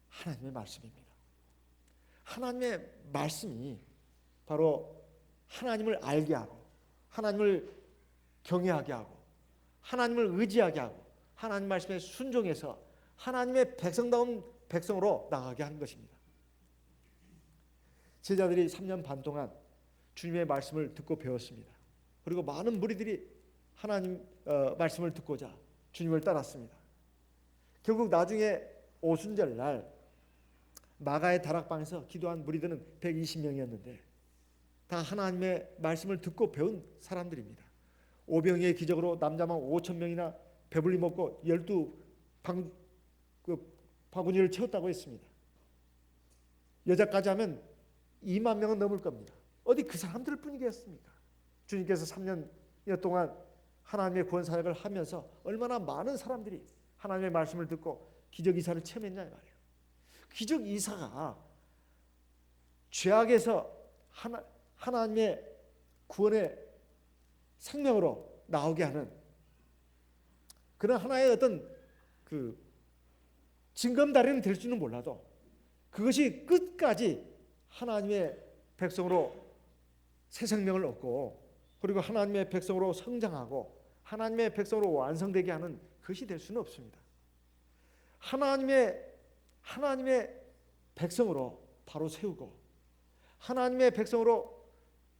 [SPEAKER 1] 하나님의 말씀입니다. 하나님의 말씀이 바로 하나님을 알게 하고 하나님을 경외하게 하고 하나님을 의지하게 하고 하나님 말씀에 순종해서 하나님의 백성다운 백성으로 나가게 하는 것입니다. 제자들이 3년 반 동안 주님의 말씀을 듣고 배웠습니다. 그리고 많은 무리들이 하나님 말씀을 듣고자 주님을 따랐습니다. 결국 나중에 오순절 날 마가의 다락방에서 기도한 무리들은 120명이었는데 다 하나님의 말씀을 듣고 배운 사람들입니다. 오병이의 기적으로 남자만 5,000명이나 배불리 먹고 12 바구니를 채웠다고 했습니다. 여자까지 하면 2만 명은 넘을 겁니다. 어디 그 사람들 뿐이겠습니까? 주님께서 3년 동안 하나님의 구원 사역을 하면서 얼마나 많은 사람들이 하나님의 말씀을 듣고 기적 이사를 체험했냐 이 말이에요. 기적 이사가 죄악에서 하나님의 구원의 생명으로 나오게 하는 그런 하나의 어떤 그 징검다리는 될 수는 몰라도 그것이 끝까지 하나님의 백성으로 새 생명을 얻고 그리고 하나님의 백성으로 성장하고 하나님의 백성으로 완성되게 하는 것이 될 수는 없습니다. 하나님의 백성으로 바로 세우고 하나님의 백성으로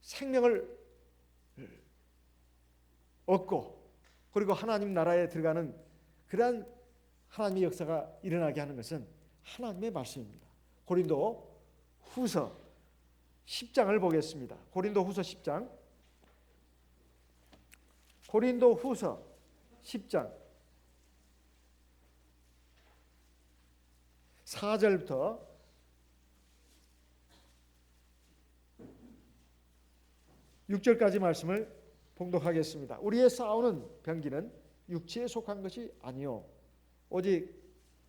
[SPEAKER 1] 생명을 얻고 그리고 하나님 나라에 들어가는 그러한 하나님의 역사가 일어나게 하는 것은 하나님의 말씀입니다. 고린도 후서 10장을 보겠습니다. 고린도 후서 10장 4절부터 6절까지 말씀을 봉독하겠습니다. 우리의 싸우는 병기는 육체에 속한 것이 아니요 오직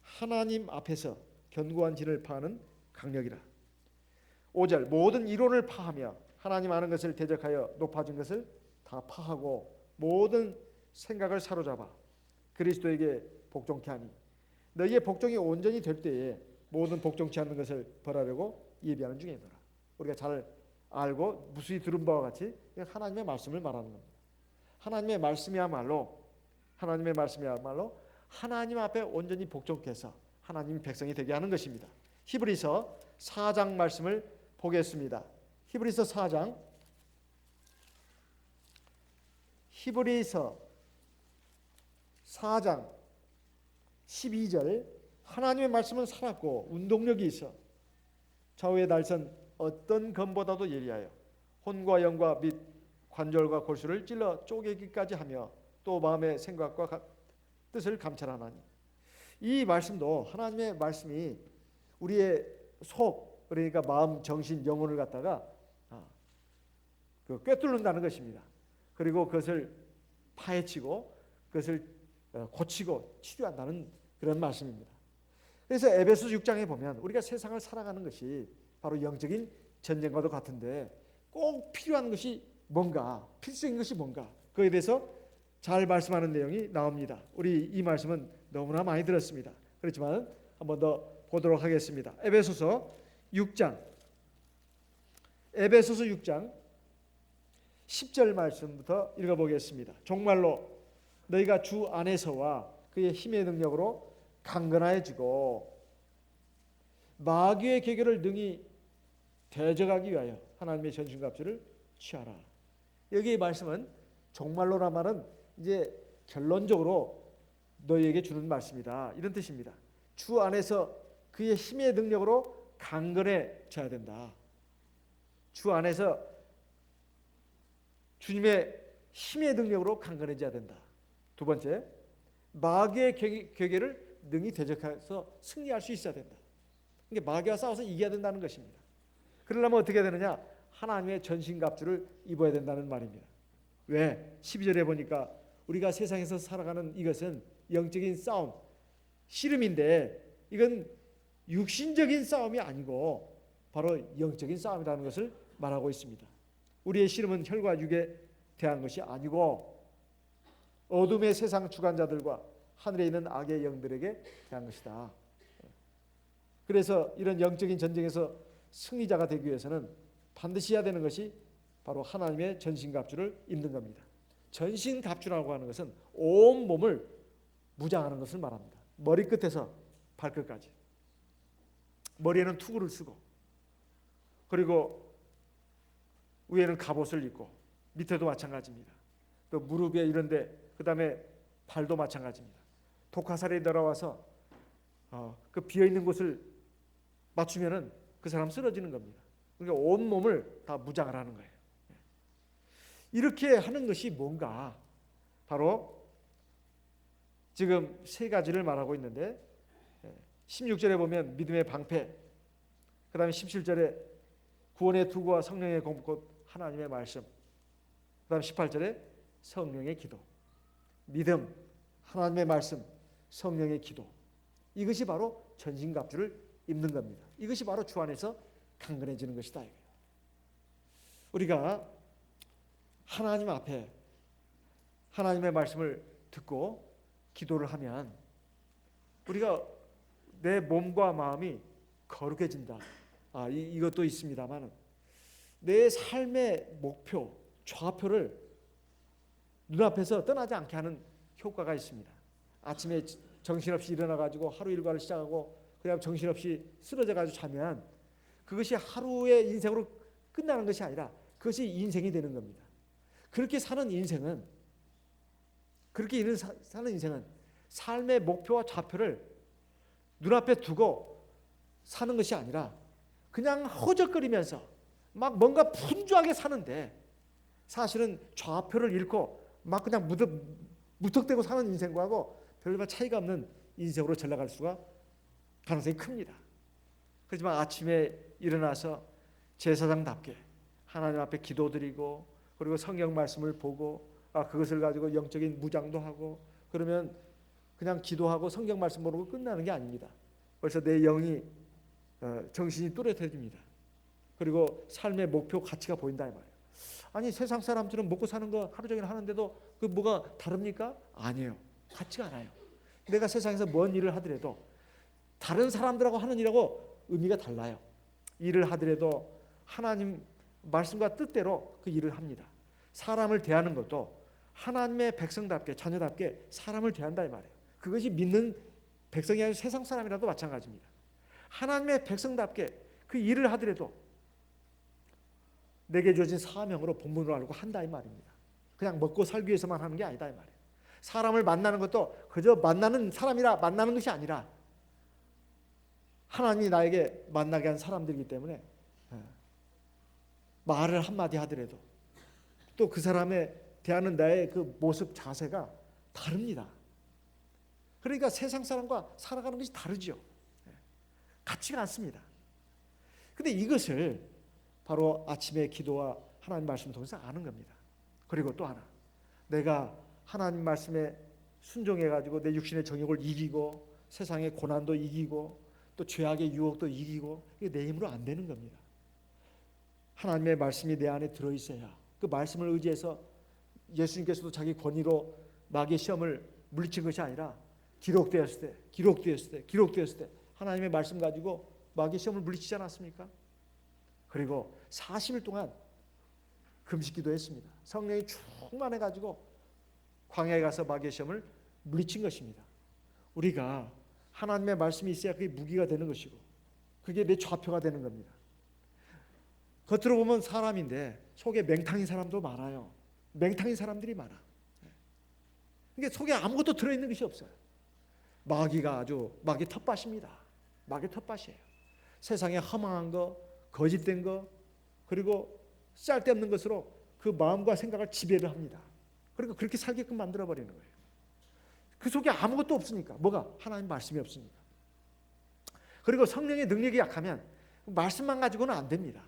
[SPEAKER 1] 하나님 앞에서 견고한 진을 파하는 강력이라. 5절 모든 이론을 파하며 하나님 아는 것을 대적하여 높아진 것을 다 파하고 모든 생각을 사로잡아 그리스도에게 복종케 하니 너희의 복종이 온전히 될 때에 모든 복종치 않는 것을 벌하려고 예비하는 중이더라. 우리가 잘 알고 무수히 들은 바와 같이 하나님의 말씀을 말하는 겁니다. 하나님의 말씀이야말로 하나님 앞에 온전히 복종해서 하나님의 백성이 되게 하는 것입니다. 히브리서 4장 말씀을 보겠습니다. 히브리서 4장 12절 하나님의 말씀은 살았고 운동력이 있어 좌우의 날선 어떤 검보다도 예리하여 혼과 영과 및 관절과 골수를 찔러 쪼개기까지 하며 또 마음의 생각과 뜻을 감찰하나니. 이 말씀도 하나님의 말씀이 우리의 속 그러니까 마음, 정신, 영혼을 갖다가 꿰뚫는다는 것입니다. 그리고 그것을 파헤치고 그것을 고치고 치료한다는 그런 말씀입니다. 그래서 에베소서 6장에 보면 우리가 세상을 살아가는 것이 바로 영적인 전쟁과도 같은데 꼭 필요한 것이 뭔가, 필수인 것이 뭔가 그에 대해서 잘 말씀하는 내용이 나옵니다. 우리 이 말씀은 너무나 많이 들었습니다. 그렇지만 한 번 더 보도록 하겠습니다. 에베소서 6장 10절 말씀부터 읽어보겠습니다. 정말로 너희가 주 안에서와 그의 힘의 능력으로 강건해지고 마귀의 계계를 능히 대적하기 위하여 하나님의 전신갑주를 취하라. 여기 말씀은 정말로란 말은 이제 결론적으로 너희에게 주는 말씀이다. 이런 뜻입니다. 주 안에서 그의 힘의 능력으로 강건해져야 된다. 주 안에서 주님의 힘의 능력으로 강건해져야 된다. 두 번째, 마귀의 괴계를 능히 대적해서 승리할 수 있어야 된다. 이게 마귀와 싸워서 이겨야 된다는 것입니다. 그러려면 어떻게 해야 되느냐? 하나님의 전신갑주를 입어야 된다는 말입니다. 왜? 12절에 보니까 우리가 세상에서 살아가는 이것은 영적인 싸움, 씨름인데 이건 육신적인 싸움이 아니고 바로 영적인 싸움이라는 것을 말하고 있습니다. 우리의 씨름은 혈과 육에 대한 것이 아니고 어둠의 세상 주관자들과 하늘에 있는 악의 영들에게 대한 것이다. 그래서 이런 영적인 전쟁에서 승리자가 되기 위해서는 반드시 해야 되는 것이 바로 하나님의 전신갑주를 입는 겁니다. 전신갑주라고 하는 것은 온 몸을 무장하는 것을 말합니다. 머리끝에서 발끝까지. 머리에는 투구를 쓰고 그리고 위에는 갑옷을 입고 밑에도 마찬가지입니다. 또 무릎에 이런데 그 다음에 발도 마찬가지입니다. 독화살이 날아와서 그 비어있는 곳을 맞추면은 그 사람 쓰러지는 겁니다. 그러니까 온 몸을 다 무장을 하는 거예요. 이렇게 하는 것이 뭔가 바로 지금 세 가지를 말하고 있는데 16절에 보면 믿음의 방패, 그 다음에 17절에 구원의 투구와 성령의 검꽃 하나님의 말씀, 그 다음 18절에 성령의 기도, 믿음, 하나님의 말씀, 성령의 기도, 이것이 바로 전신갑주를 입는 겁니다. 이것이 바로 주 안에서 강건해지는 것이다. 우리가 하나님 앞에 하나님의 말씀을 듣고 기도를 하면 우리가 내 몸과 마음이 거룩해진다. 이것도 있습니다만 내 삶의 목표, 좌표를 눈앞에서 떠나지 않게 하는 효과가 있습니다. 아침에 정신없이 일어나가지고 하루 일과를 시작하고 그냥 정신없이 쓰러져가지고 자면 그것이 하루의 인생으로 끝나는 것이 아니라 그것이 인생이 되는 겁니다. 그렇게 사는 인생은 삶의 목표와 좌표를 눈앞에 두고 사는 것이 아니라 그냥 허적거리면서 막 뭔가 분주하게 사는데 사실은 좌표를 잃고 막 그냥 무턱대고 사는 인생과하고 별반 차이가 없는 인생으로 전락할 수가 가능성이 큽니다. 그렇지만 아침에 일어나서 제사장답게 하나님 앞에 기도드리고 그리고 성경 말씀을 보고 그것을 가지고 영적인 무장도 하고 그러면 그냥 기도하고 성경 말씀 모르고 끝나는 게 아닙니다. 벌써 내 영이 정신이 또렷해집니다. 그리고 삶의 목표 가치가 보인다 이 말이에요. 아니 세상 사람들은 먹고 사는 거 하루 종일 하는데도 그 뭐가 다릅니까? 아니에요. 같지가 않아요. 내가 세상에서 뭔 일을 하더라도 다른 사람들하고 하는 일하고 의미가 달라요. 일을 하더라도 하나님 말씀과 뜻대로 그 일을 합니다. 사람을 대하는 것도 하나님의 백성답게 자녀답게 사람을 대한다 이 말이에요. 그것이 믿는 백성이 아니라 세상 사람이라도 마찬가지입니다. 하나님의 백성답게 그 일을 하더라도 내게 주어진 사명으로 본분으로 알고 한다 이 말입니다. 그냥 먹고 살기 위해서만 하는 게 아니다 이 말이에요. 사람을 만나는 것도 그저 만나는 사람이라 만나는 것이 아니라 하나님이 나에게 만나게 한 사람들이기 때문에 말을 한마디 하더라도 또 그 사람에 대하는 나의 그 모습 자세가 다릅니다. 그러니까 세상 사람과 살아가는 것이 다르죠. 같지가 않습니다. 그런데 이것을 바로 아침의 기도와 하나님 말씀을 통해서 아는 겁니다. 그리고 또 하나, 내가 하나님 말씀에 순종해가지고 내 육신의 정욕을 이기고 세상의 고난도 이기고 또 죄악의 유혹도 이기고 이게 내 힘으로 안 되는 겁니다. 하나님의 말씀이 내 안에 들어있어야 그 말씀을 의지해서 예수님께서도 자기 권위로 마귀의 시험을 물리친 것이 아니라 기록되었을 때 하나님의 말씀 가지고 마귀의 시험을 물리치지 않았습니까? 그리고 40일 동안 금식기도 했습니다. 성령이 충만해가지고 광야에 가서 마귀의 시험을 물리친 것입니다. 우리가 하나님의 말씀이 있어야 그게 무기가 되는 것이고 그게 내 좌표가 되는 겁니다. 겉으로 보면 사람인데 속에 맹탕인 사람도 많아요. 맹탕인 사람들이 많아. 그게 속에 아무것도 들어있는 것이 없어요. 마귀 텃밭입니다. 마귀 텃밭이에요. 세상에 허망한 거, 거짓된 거, 그리고 쓸데없는 것으로 그 마음과 생각을 지배를 합니다. 그리고 그렇게 살게끔 만들어 버리는 거예요. 그 속에 아무것도 없으니까. 뭐가? 하나님 말씀이 없으니까. 그리고 성령의 능력이 약하면 말씀만 가지고는 안 됩니다.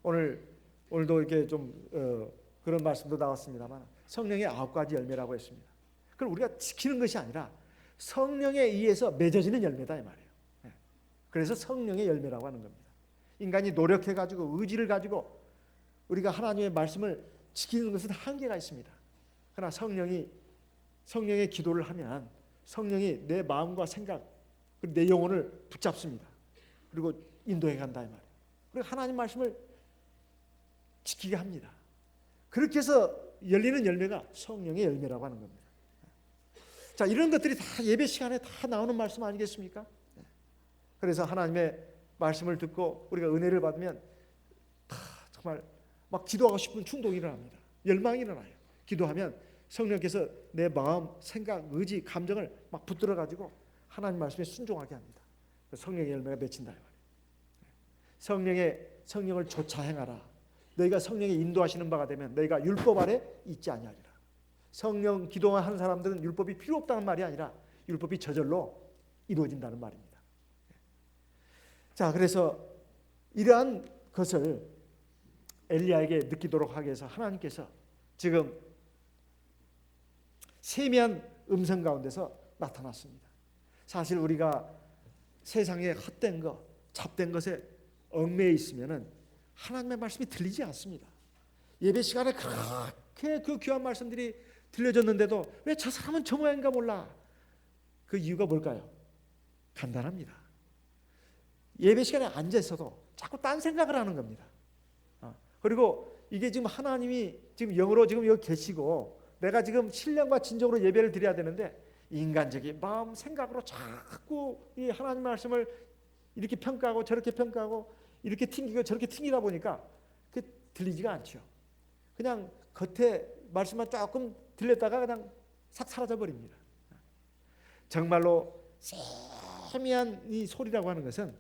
[SPEAKER 1] 오늘도 이렇게 좀 그런 말씀도 나왔습니다만 성령의 9가지 열매라고 했습니다. 그걸 우리가 지키는 것이 아니라 성령에 의해서 맺어지는 열매다 이 말이에요. 그래서 성령의 열매라고 하는 겁니다. 인간이 노력해가지고 의지를 가지고 우리가 하나님의 말씀을 지키는 것은 한계가 있습니다. 그러나 성령의 기도를 하면 성령이 내 마음과 생각, 내 영혼을 붙잡습니다. 그리고 인도해 간다 이 말이에요. 그리고 하나님 말씀을 지키게 합니다. 그렇게 해서 열리는 열매가 성령의 열매라고 하는 겁니다. 자, 이런 것들이 다 예배 시간에 다 나오는 말씀 아니겠습니까? 그래서 하나님의 말씀을 듣고 우리가 은혜를 받으면 다 정말 막 기도하고 싶은 충동이 일어납니다. 열망이 일어나요. 기도하면 성령께서 내 마음, 생각, 의지, 감정을 막 붙들어 가지고 하나님 말씀에 순종하게 합니다. 성령의 열매가 맺힌다 이 말이에요. 성령을 좇아 행하라. 너희가 성령의 인도하시는 바가 되면 너희가 율법 아래 있지 아니하리라. 성령 기도하는 사람들은 율법이 필요 없다는 말이 아니라 율법이 저절로 이루어진다는 말입니다. 자, 그래서 이러한 것을 엘리야에게 느끼도록 하기 위해서 하나님께서 지금 세미한 음성 가운데서 나타났습니다. 사실 우리가 세상에 헛된 것, 잡된 것에 얽매여 있으면은 하나님의 말씀이 들리지 않습니다. 예배 시간에 그렇게 그 귀한 말씀들이 들려졌는데도 왜 저 사람은 저 모양인가 몰라. 그 이유가 뭘까요? 간단합니다. 예배 시간에 앉아 있어도 자꾸 딴 생각을 하는 겁니다. 그리고 이게 지금 하나님이 지금 영으로 지금 여기 계시고 내가 지금 신령과 진정으로 예배를 드려야 되는데 인간적인 마음 생각으로 자꾸 이 하나님 말씀을 이렇게 평가하고 저렇게 평가하고 이렇게 튕기고 저렇게 튕기다 보니까 그게 들리지가 않죠. 그냥 겉에 말씀만 조금 들렸다가 그냥 싹 사라져 버립니다. 정말로 세미한 이 소리라고 하는 것은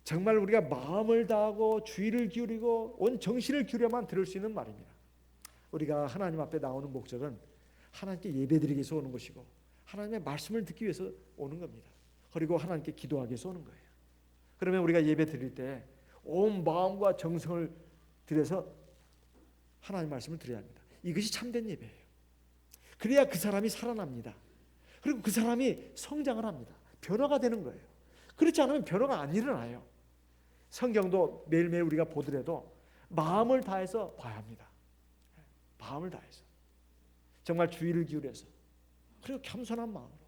[SPEAKER 1] 정말 우리가 마음을 다하고 주의를 기울이고 온 정신을 기울여만 들을 수 있는 말입니다. 우리가 하나님 앞에 나오는 목적은 하나님께 예배드리기 위해서 오는 것이고 하나님의 말씀을 듣기 위해서 오는 겁니다. 그리고 하나님께 기도하기 위해서 오는 거예요. 그러면 우리가 예배 드릴 때 온 마음과 정성을 들여서 하나님 말씀을 드려야 합니다. 이것이 참된 예배예요. 그래야 그 사람이 살아납니다. 그리고 그 사람이 성장을 합니다. 변화가 되는 거예요. 그렇지 않으면 변화가 안 일어나요. 성경도 매일매일 우리가 보더라도 마음을 다해서 봐야 합니다. 마음을 다해서 정말 주의를 기울여서 그리고 겸손한 마음으로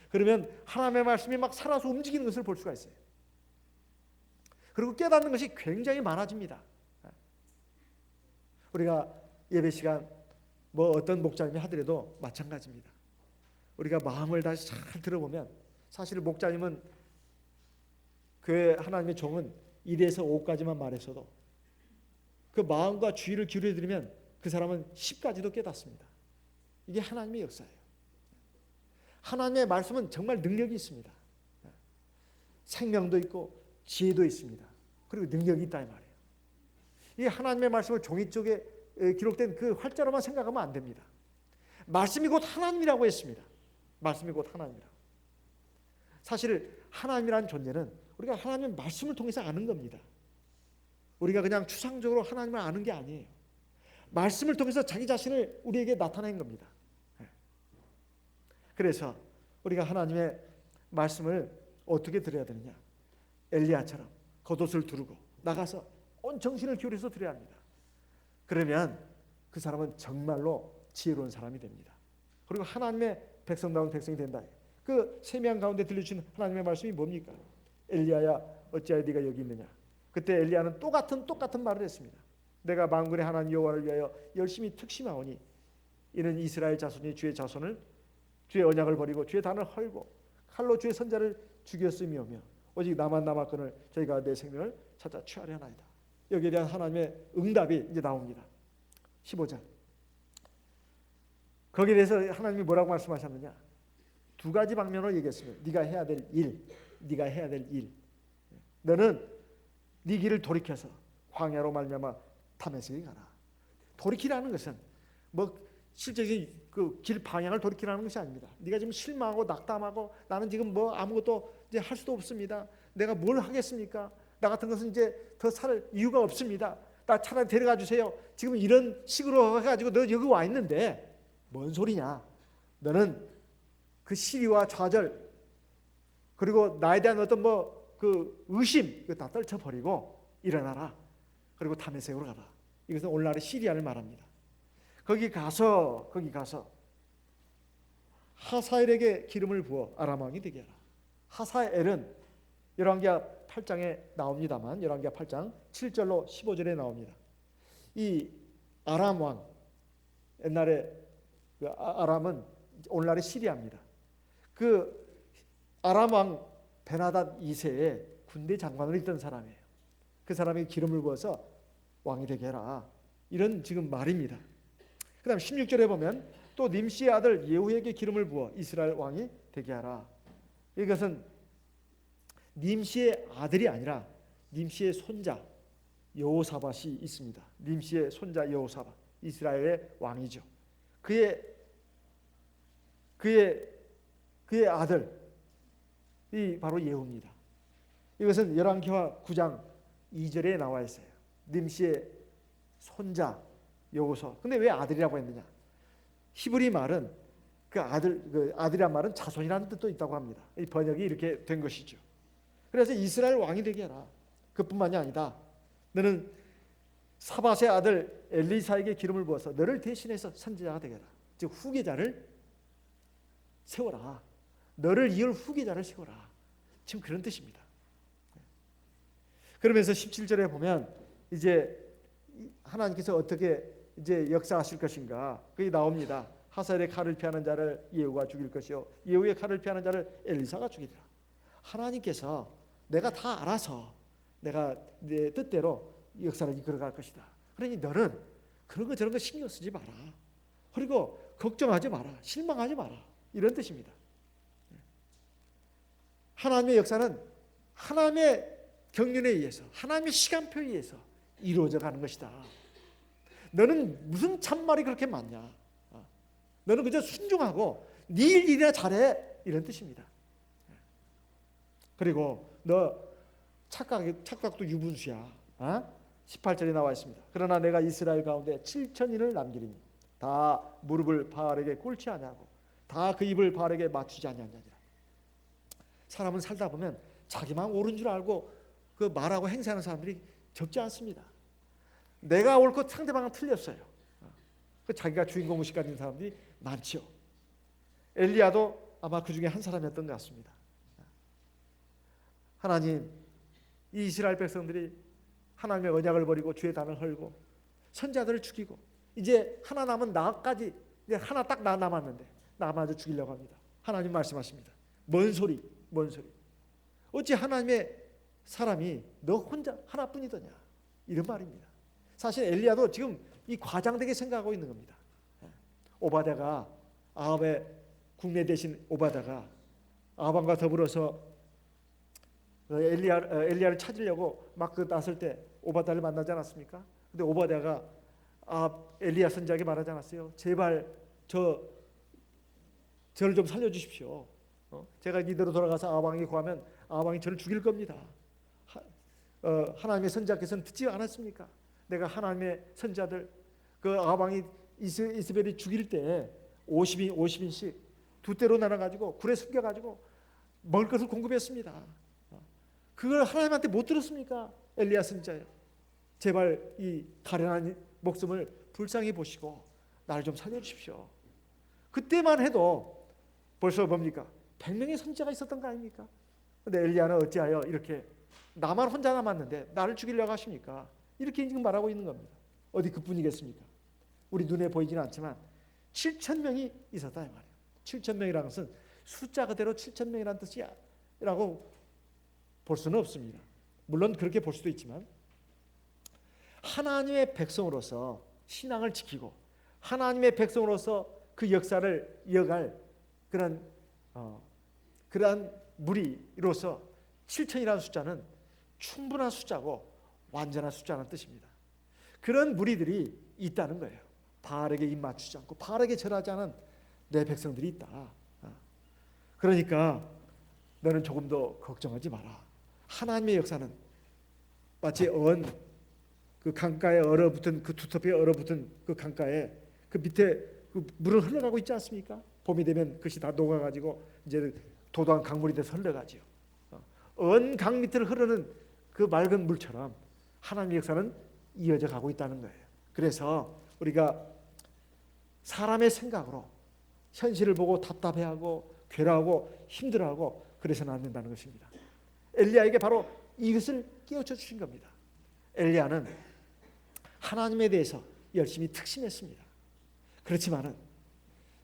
[SPEAKER 1] 그러면 하나님의 말씀이 막 살아서 움직이는 것을 볼 수가 있어요. 그리고 깨닫는 것이 굉장히 많아집니다. 우리가 예배 시간 뭐 어떤 목자님이 하더라도 마찬가지입니다. 우리가 마음을 다시 잘 들어보면 사실 목자님은 그 하나님의 종은 1에서 5까지만 말했어도 그 마음과 주의를 기울여 드리면 그 사람은 10까지도 깨닫습니다. 이게 하나님의 역사예요. 하나님의 말씀은 정말 능력이 있습니다. 생명도 있고 지혜도 있습니다. 그리고 능력이 있다 이 말이에요. 이 하나님의 말씀을 종이 쪽에 기록된 그 활자로만 생각하면 안 됩니다. 말씀이 곧 하나님이라고 했습니다. 말씀이 곧 하나님이라고. 사실 하나님이라는 존재는 우리가 하나님의 말씀을 통해서 아는 겁니다. 우리가 그냥 추상적으로 하나님을 아는 게 아니에요. 말씀을 통해서 자기 자신을 우리에게 나타낸 겁니다. 그래서 우리가 하나님의 말씀을 어떻게 드려야 되느냐? 엘리야처럼 겉옷을 두르고 나가서 온 정신을 기울여서 드려야 합니다. 그러면 그 사람은 정말로 지혜로운 사람이 됩니다. 그리고 하나님의 백성다운 백성이 된다. 그 세미한 가운데 들려주신 하나님의 말씀이 뭡니까? 엘리야야 어찌하여 네가 여기 있느냐? 그때 엘리야는 똑같은 말을 했습니다. 내가 만군의 하나님 여호와를 위하여 열심히 특심하오니 이는 이스라엘 자손이 주의 자손을 주의 언약을 버리고 주의 단을 헐고 칼로 주의 선자를 죽였음이오며 오직 나만 남았거늘 저희가 내 생명을 찾아 취하려 하나이다. 여기에 대한 하나님의 응답이 이제 나옵니다. 15절. 거기에 대해서 하나님이 뭐라고 말씀하셨느냐? 두 가지 방면으로 얘기했습니다. 네가 해야 될 일, 네가 해야 될 일. 너는 네 길을 돌이켜서 광야로 말미암아 다메섹에 가라. 돌이키라는 것은 뭐 실제적인 그 길 방향을 돌이키라는 것이 아닙니다. 네가 지금 실망하고 낙담하고 나는 지금 뭐 아무것도 이제 할 수도 없습니다. 내가 뭘 하겠습니까? 나 같은 것은 이제 더 살 이유가 없습니다. 나 차라리 데려가 주세요. 지금 이런 식으로 해가지고 너 여기 와 있는데 뭔 소리냐? 너는 그 시리와 좌절 그리고 나에 대한 어떤 뭐 그 의심 이거 다 떨쳐버리고 일어나라. 그리고 다메섹으로 가라. 이것은 오늘날의 시리아를 말합니다. 거기 가서 하사엘에게 기름을 부어 아람 왕이 되게 하라. 하사엘은 열왕기하 8장에 나옵니다만 열왕기하 8장 7절로 15절에 나옵니다. 이 아람 왕 옛날에 그 아람은 오늘날의 시리아입니다. 그 아람 왕 베나닷 2세의 군대 장관으로 있던 사람이에요. 그 사람이 기름을 부어서 왕이 되게 해라. 이런 지금 말입니다. 그 다음 16절에 보면 또 님시의 아들 예후에게 기름을 부어 이스라엘 왕이 되게 하라. 이것은 님시의 아들이 아니라 님시의 손자 여호사밧이 있습니다. 님시의 손자 여호사밧 이스라엘의 왕이죠. 그의 아들이 바로 예후입니다. 이것은 열왕기하 9장 2절에 나와 있어요. 님시의 손자 여호사. 근데 왜 아들이라고 했느냐? 히브리 말은 그 아들이란 말은 자손이라는 뜻도 있다고 합니다. 이 번역이 이렇게 된 것이죠. 그래서 이스라엘 왕이 되게 해라. 그뿐만이 아니다. 너는 사밧의 아들 엘리사에게 기름을 부어서 너를 대신해서 선지자가 되게 해라. 즉 후계자를 세워라. 너를 이을 후계자를 세워라. 지금 그런 뜻입니다. 그러면서 17절에 보면 이제 하나님께서 어떻게 이제 역사하실 것인가 그게 나옵니다. 하사엘의 칼을 피하는 자를 예후가 죽일 것이요 예후의 칼을 피하는 자를 엘리사가 죽이리라. 하나님께서 내가 다 알아서 내가 내 뜻대로 역사를 이끌어갈 것이다. 그러니 너는 그런 거 저런 거 신경 쓰지 마라. 그리고 걱정하지 마라. 실망하지 마라. 이런 뜻입니다. 하나님의 역사는 하나님의 경륜에 의해서 하나님의 시간표에 의해서 이루어져 가는 것이다. 너는 무슨 참말이 그렇게 많냐? 너는 그저 순종하고 네 일이나 잘해 이런 뜻입니다. 그리고 너 착각도 유분수야. 18절에 나와 있습니다. 그러나 내가 이스라엘 가운데 7천인을 남기리니 다 무릎을 바알에게 꿇지 아니하고 다 그 입을 바알에게 맞추지 아니하느니라. 사람은 살다 보면 자기만 옳은 줄 알고 그 말하고 행세하는 사람들이 적지 않습니다. 내가 옳고 상대방은 틀렸어요. 그 자기가 주인공의식 가진 사람들이 많죠. 엘리야도 아마 그 중에 한 사람이었던 것 같습니다. 하나님, 이 이스라엘 백성들이 하나님의 언약을 버리고 주의 단을 헐고 선자들을 죽이고 이제 하나 남은 나까지 이제 하나 딱 나 남았는데 나마저 죽이려고 합니다. 하나님 말씀하십니다. 뭔 소리? 어찌 하나님의 사람이 너 혼자 하나뿐이더냐? 이런 말입니다. 사실 엘리야도 지금 이 과장되게 생각하고 있는 겁니다. 오바댜가 아합의 국내 대신 오바댜가 아합과 더불어서 엘리야를 찾으려고 막 그 나설 때 오바댜를 만나지 않았습니까? 근데 오바댜가 엘리야 선지자에게 말하지 않았어요? 제발 저를 좀 살려주십시오. 제가 이대로 돌아가서 아합 왕이 구하면 아합 왕이 저를 죽일 겁니다. 하나님의 선지자께서는 듣지 않았습니까? 내가 하나님의 선지자들 그 아합 왕이 이스벨이 죽일 때 50인씩 두 때로 나눠가지고 굴에 숨겨가지고 먹을 것을 공급했습니다. 그걸 하나님한테 못 들었습니까? 엘리야 선지자요. 제발 이 가련한 목숨을 불쌍히 보시고 나를 좀 살려주십시오. 그때만 해도 벌써 뭡니까? 100명의 선지자가 있었던 거 아닙니까? 근데 엘리야는 어찌하여 이렇게 나만 혼자 남았는데 나를 죽이려고 하십니까? 이렇게 지금 말하고 있는 겁니다. 어디 그뿐이겠습니까? 우리 눈에 보이지는 않지만 7,000명이 있었다 이 말이에요. 7,000명이라는 것은 숫자 그대로 7,000명이라는 뜻이라고 볼 수는 없습니다. 물론 그렇게 볼 수도 있지만 하나님의 백성으로서 신앙을 지키고 하나님의 백성으로서 그 역사를 이어갈 그런 그러한 무리로서 7천이라는 숫자는 충분한 숫자고 완전한 숫자라는 뜻입니다. 그런 무리들이 있다는 거예요. 바알에게 입맞추지 않고 바알에게 절하지 않은 내 백성들이 있다. 그러니까 너는 조금 더 걱정하지 마라. 하나님의 역사는 마치 그 강가에 얼어붙은 그 두텁게 얼어붙은 그 강가에 그 밑에 그 물을 흘러가고 있지 않습니까? 봄이 되면 그것이 다 녹아가지고 이제 도도한 강물이 돼서 흘러가지요. 강 밑을 흐르는 그 맑은 물처럼 하나님의 역사는 이어져 가고 있다는 거예요. 그래서 우리가 사람의 생각으로 현실을 보고 답답해하고 괴로워하고 힘들어하고 그래서는 안 된다는 것입니다. 엘리야에게 바로 이것을 깨우쳐 주신 겁니다. 엘리야는 하나님에 대해서 열심히 특심했습니다. 그렇지만은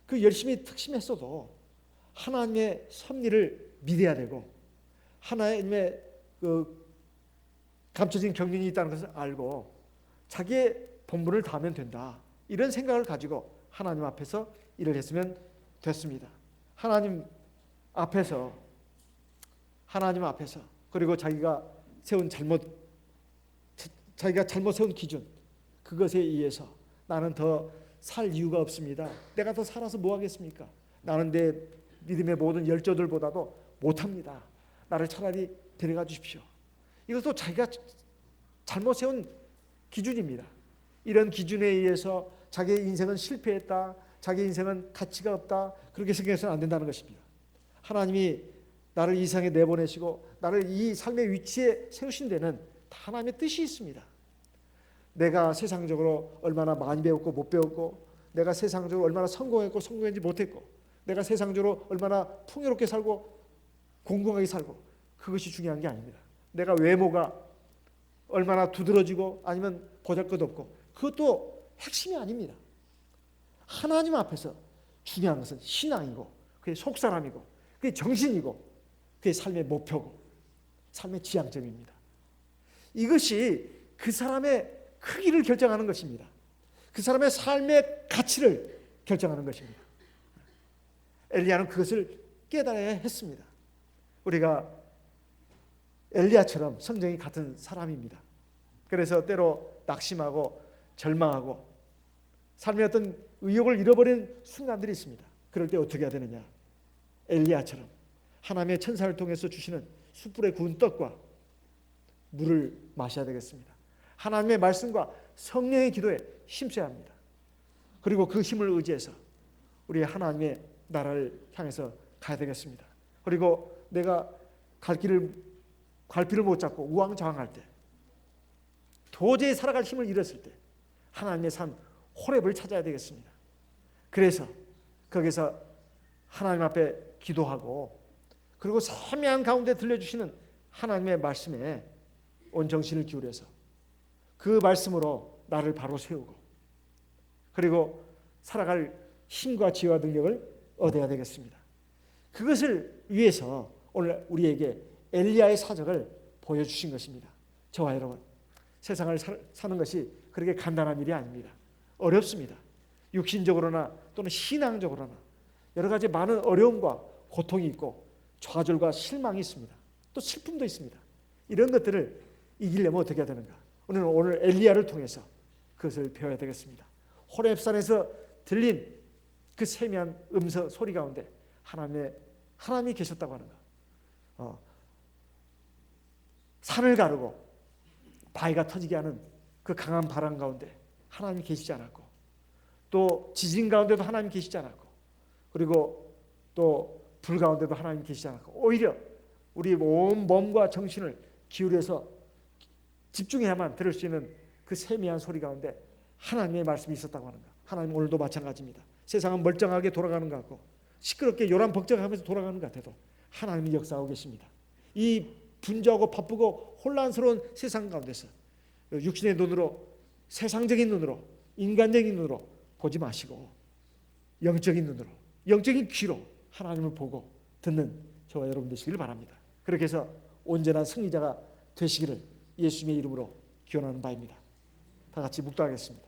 [SPEAKER 1] 그 열심히 특심했어도 하나님의 섭리를 믿어야 되고 하나님의 그 감춰진 경륜이 있다는 것을 알고 자기의 본분을 다하면 된다. 이런 생각을 가지고 하나님 앞에서 일을 했으면 됐습니다. 하나님 앞에서 그리고 자기가 잘못 세운 기준 그것에 의해서 나는 더 살 이유가 없습니다. 내가 더 살아서 뭐 하겠습니까? 나는 내 믿음의 모든 열조들보다도 못합니다. 나를 차라리 데려가 주십시오. 이것도 자기가 잘못 세운 기준입니다. 이런 기준에 의해서 자기의 인생은 실패했다. 자기 인생은 가치가 없다. 그렇게 생각해서는 안 된다는 것입니다. 하나님이 나를 이 세상에 내보내시고 나를 이 삶의 위치에 세우신 데는 다 하나님의 뜻이 있습니다. 내가 세상적으로 얼마나 많이 배웠고 못 배웠고 내가 세상적으로 얼마나 성공했고 성공했지 못했고 내가 세상적으로 얼마나 풍요롭게 살고 공공하게 살고 그것이 중요한 게 아닙니다. 내가 외모가 얼마나 두드러지고 아니면 보잘것없고 그것도 핵심이 아닙니다. 하나님 앞에서 중요한 것은 신앙이고 그게 속사람이고 그게 정신이고 그게 삶의 목표고 삶의 지향점입니다. 이것이 그 사람의 크기를 결정하는 것입니다. 그 사람의 삶의 가치를 결정하는 것입니다. 엘리야는 그것을 깨달아야 했습니다. 우리가 엘리야처럼 성정이 같은 사람입니다. 그래서 때로 낙심하고 절망하고 삶의 어떤 의욕을 잃어버리는 순간들이 있습니다. 그럴 때 어떻게 해야 되느냐? 엘리야처럼 하나님의 천사를 통해서 주시는 숯불에 구운 떡과 물을 마셔야 되겠습니다. 하나님의 말씀과 성령의 기도에 힘써야 합니다. 그리고 그 힘을 의지해서 우리 하나님의 나라를 향해서 가야 되겠습니다. 그리고 내가 갈길을 못 잡고 우왕좌왕할 때 도저히 살아갈 힘을 잃었을 때 하나님의 산 호렙을 찾아야 되겠습니다. 그래서 거기서 하나님 앞에 기도하고 그리고 세미한 가운데 들려주시는 하나님의 말씀에 온 정신을 기울여서 그 말씀으로 나를 바로 세우고 그리고 살아갈 힘과 지혜와 능력을 얻어야 되겠습니다. 그것을 위해서 오늘 우리에게 엘리야의 사적을 보여주신 것입니다. 저와 여러분, 세상을 사는 것이 그렇게 간단한 일이 아닙니다. 어렵습니다. 육신적으로나 또는 신앙적으로나 여러 가지 많은 어려움과 고통이 있고 좌절과 실망이 있습니다. 또 슬픔도 있습니다. 이런 것들을 이기려면 어떻게 해야 되는가? 우리는 오늘 엘리야를 통해서 그것을 배워야 되겠습니다. 호렙산에서 들린 그 세미한 음성 소리 가운데 하나님이 계셨다고 하는 것. 산을 가르고 바위가 터지게 하는 그 강한 바람 가운데 하나님이 계시지 않았고 또 지진 가운데도 하나님이 계시지 않았고 그리고 또 불 가운데도 하나님이 계시지 않았고 오히려 우리 온 몸과 정신을 기울여서 집중해야만 들을 수 있는 그 세미한 소리 가운데 하나님의 말씀이 있었다고 하는 것. 하나님 오늘도 마찬가지입니다. 세상은 멀쩡하게 돌아가는 것 같고 시끄럽게 요란벅적하면서 돌아가는 것 같아도 하나님이 역사하고 계십니다. 이 분주하고 바쁘고 혼란스러운 세상 가운데서 육신의 눈으로 세상적인 눈으로 인간적인 눈으로 보지 마시고 영적인 눈으로 영적인 귀로 하나님을 보고 듣는 저와 여러분 되시기를 바랍니다. 그렇게 해서 온전한 승리자가 되시기를 예수님의 이름으로 기원하는 바입니다. 다 같이 묵도하겠습니다.